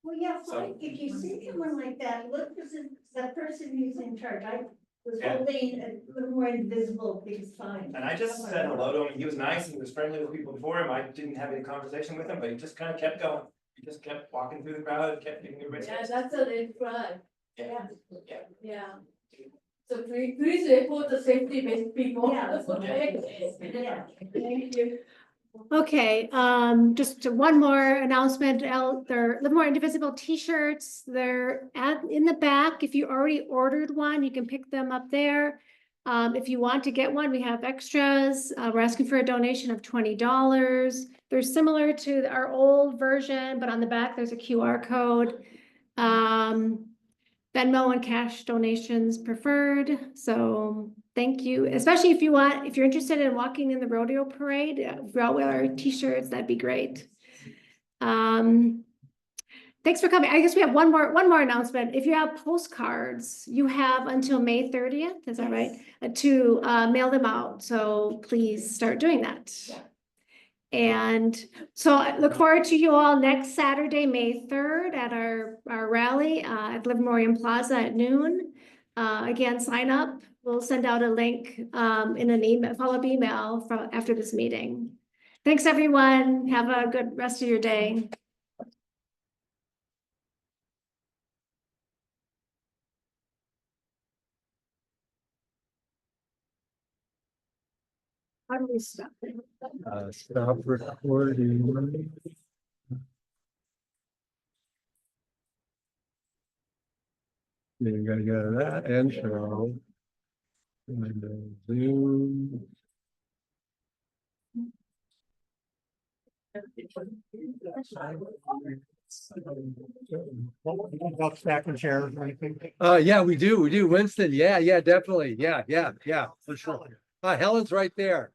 Well, yeah,
So-
fine. If you see someone like that, look, this is the person who's in charge. I was
Yeah.
holding a Livermore Indivisible big sign.
And I just said hello to him. He was nice. He was friendly with people before him. I didn't have any conversation with him, but he just kind of kept going. He just kept walking through the crowd and kept getting everybody.
Yeah, that's a red flag.
Yeah.
Yeah. So please report the safety-based people.
Yeah.
Okay.
Yeah.
Thank you.
Okay, just one more announcement. Their Livermore Indivisible t-shirts, they're in the back. If you already ordered one, you can pick them up there. If you want to get one, we have extras. We're asking for a donation of $20. They're similar to our old version, but on the back, there's a QR code. Venmo and cash donations preferred. So thank you, especially if you're interested in walking in the rodeo parade, if you all wear our t-shirts, that'd be great. Thanks for coming. I guess we have one more announcement. If you have postcards, you have until May 30th, is that right? To mail them out. So please start doing that. And so I look forward to you all next Saturday, May 3rd at our rally at Livermore Plaza at noon. Again, sign up. We'll send out a link in an email, follow-up email after this meeting. Thanks, everyone. Have a good rest of your day. How do we stop?
Stop recording. You gotta go to that intro. And then Zoom.
About stacking chairs or anything?
Yeah, we do. Winston, yeah, definitely. Yeah, for sure. Helen's right there.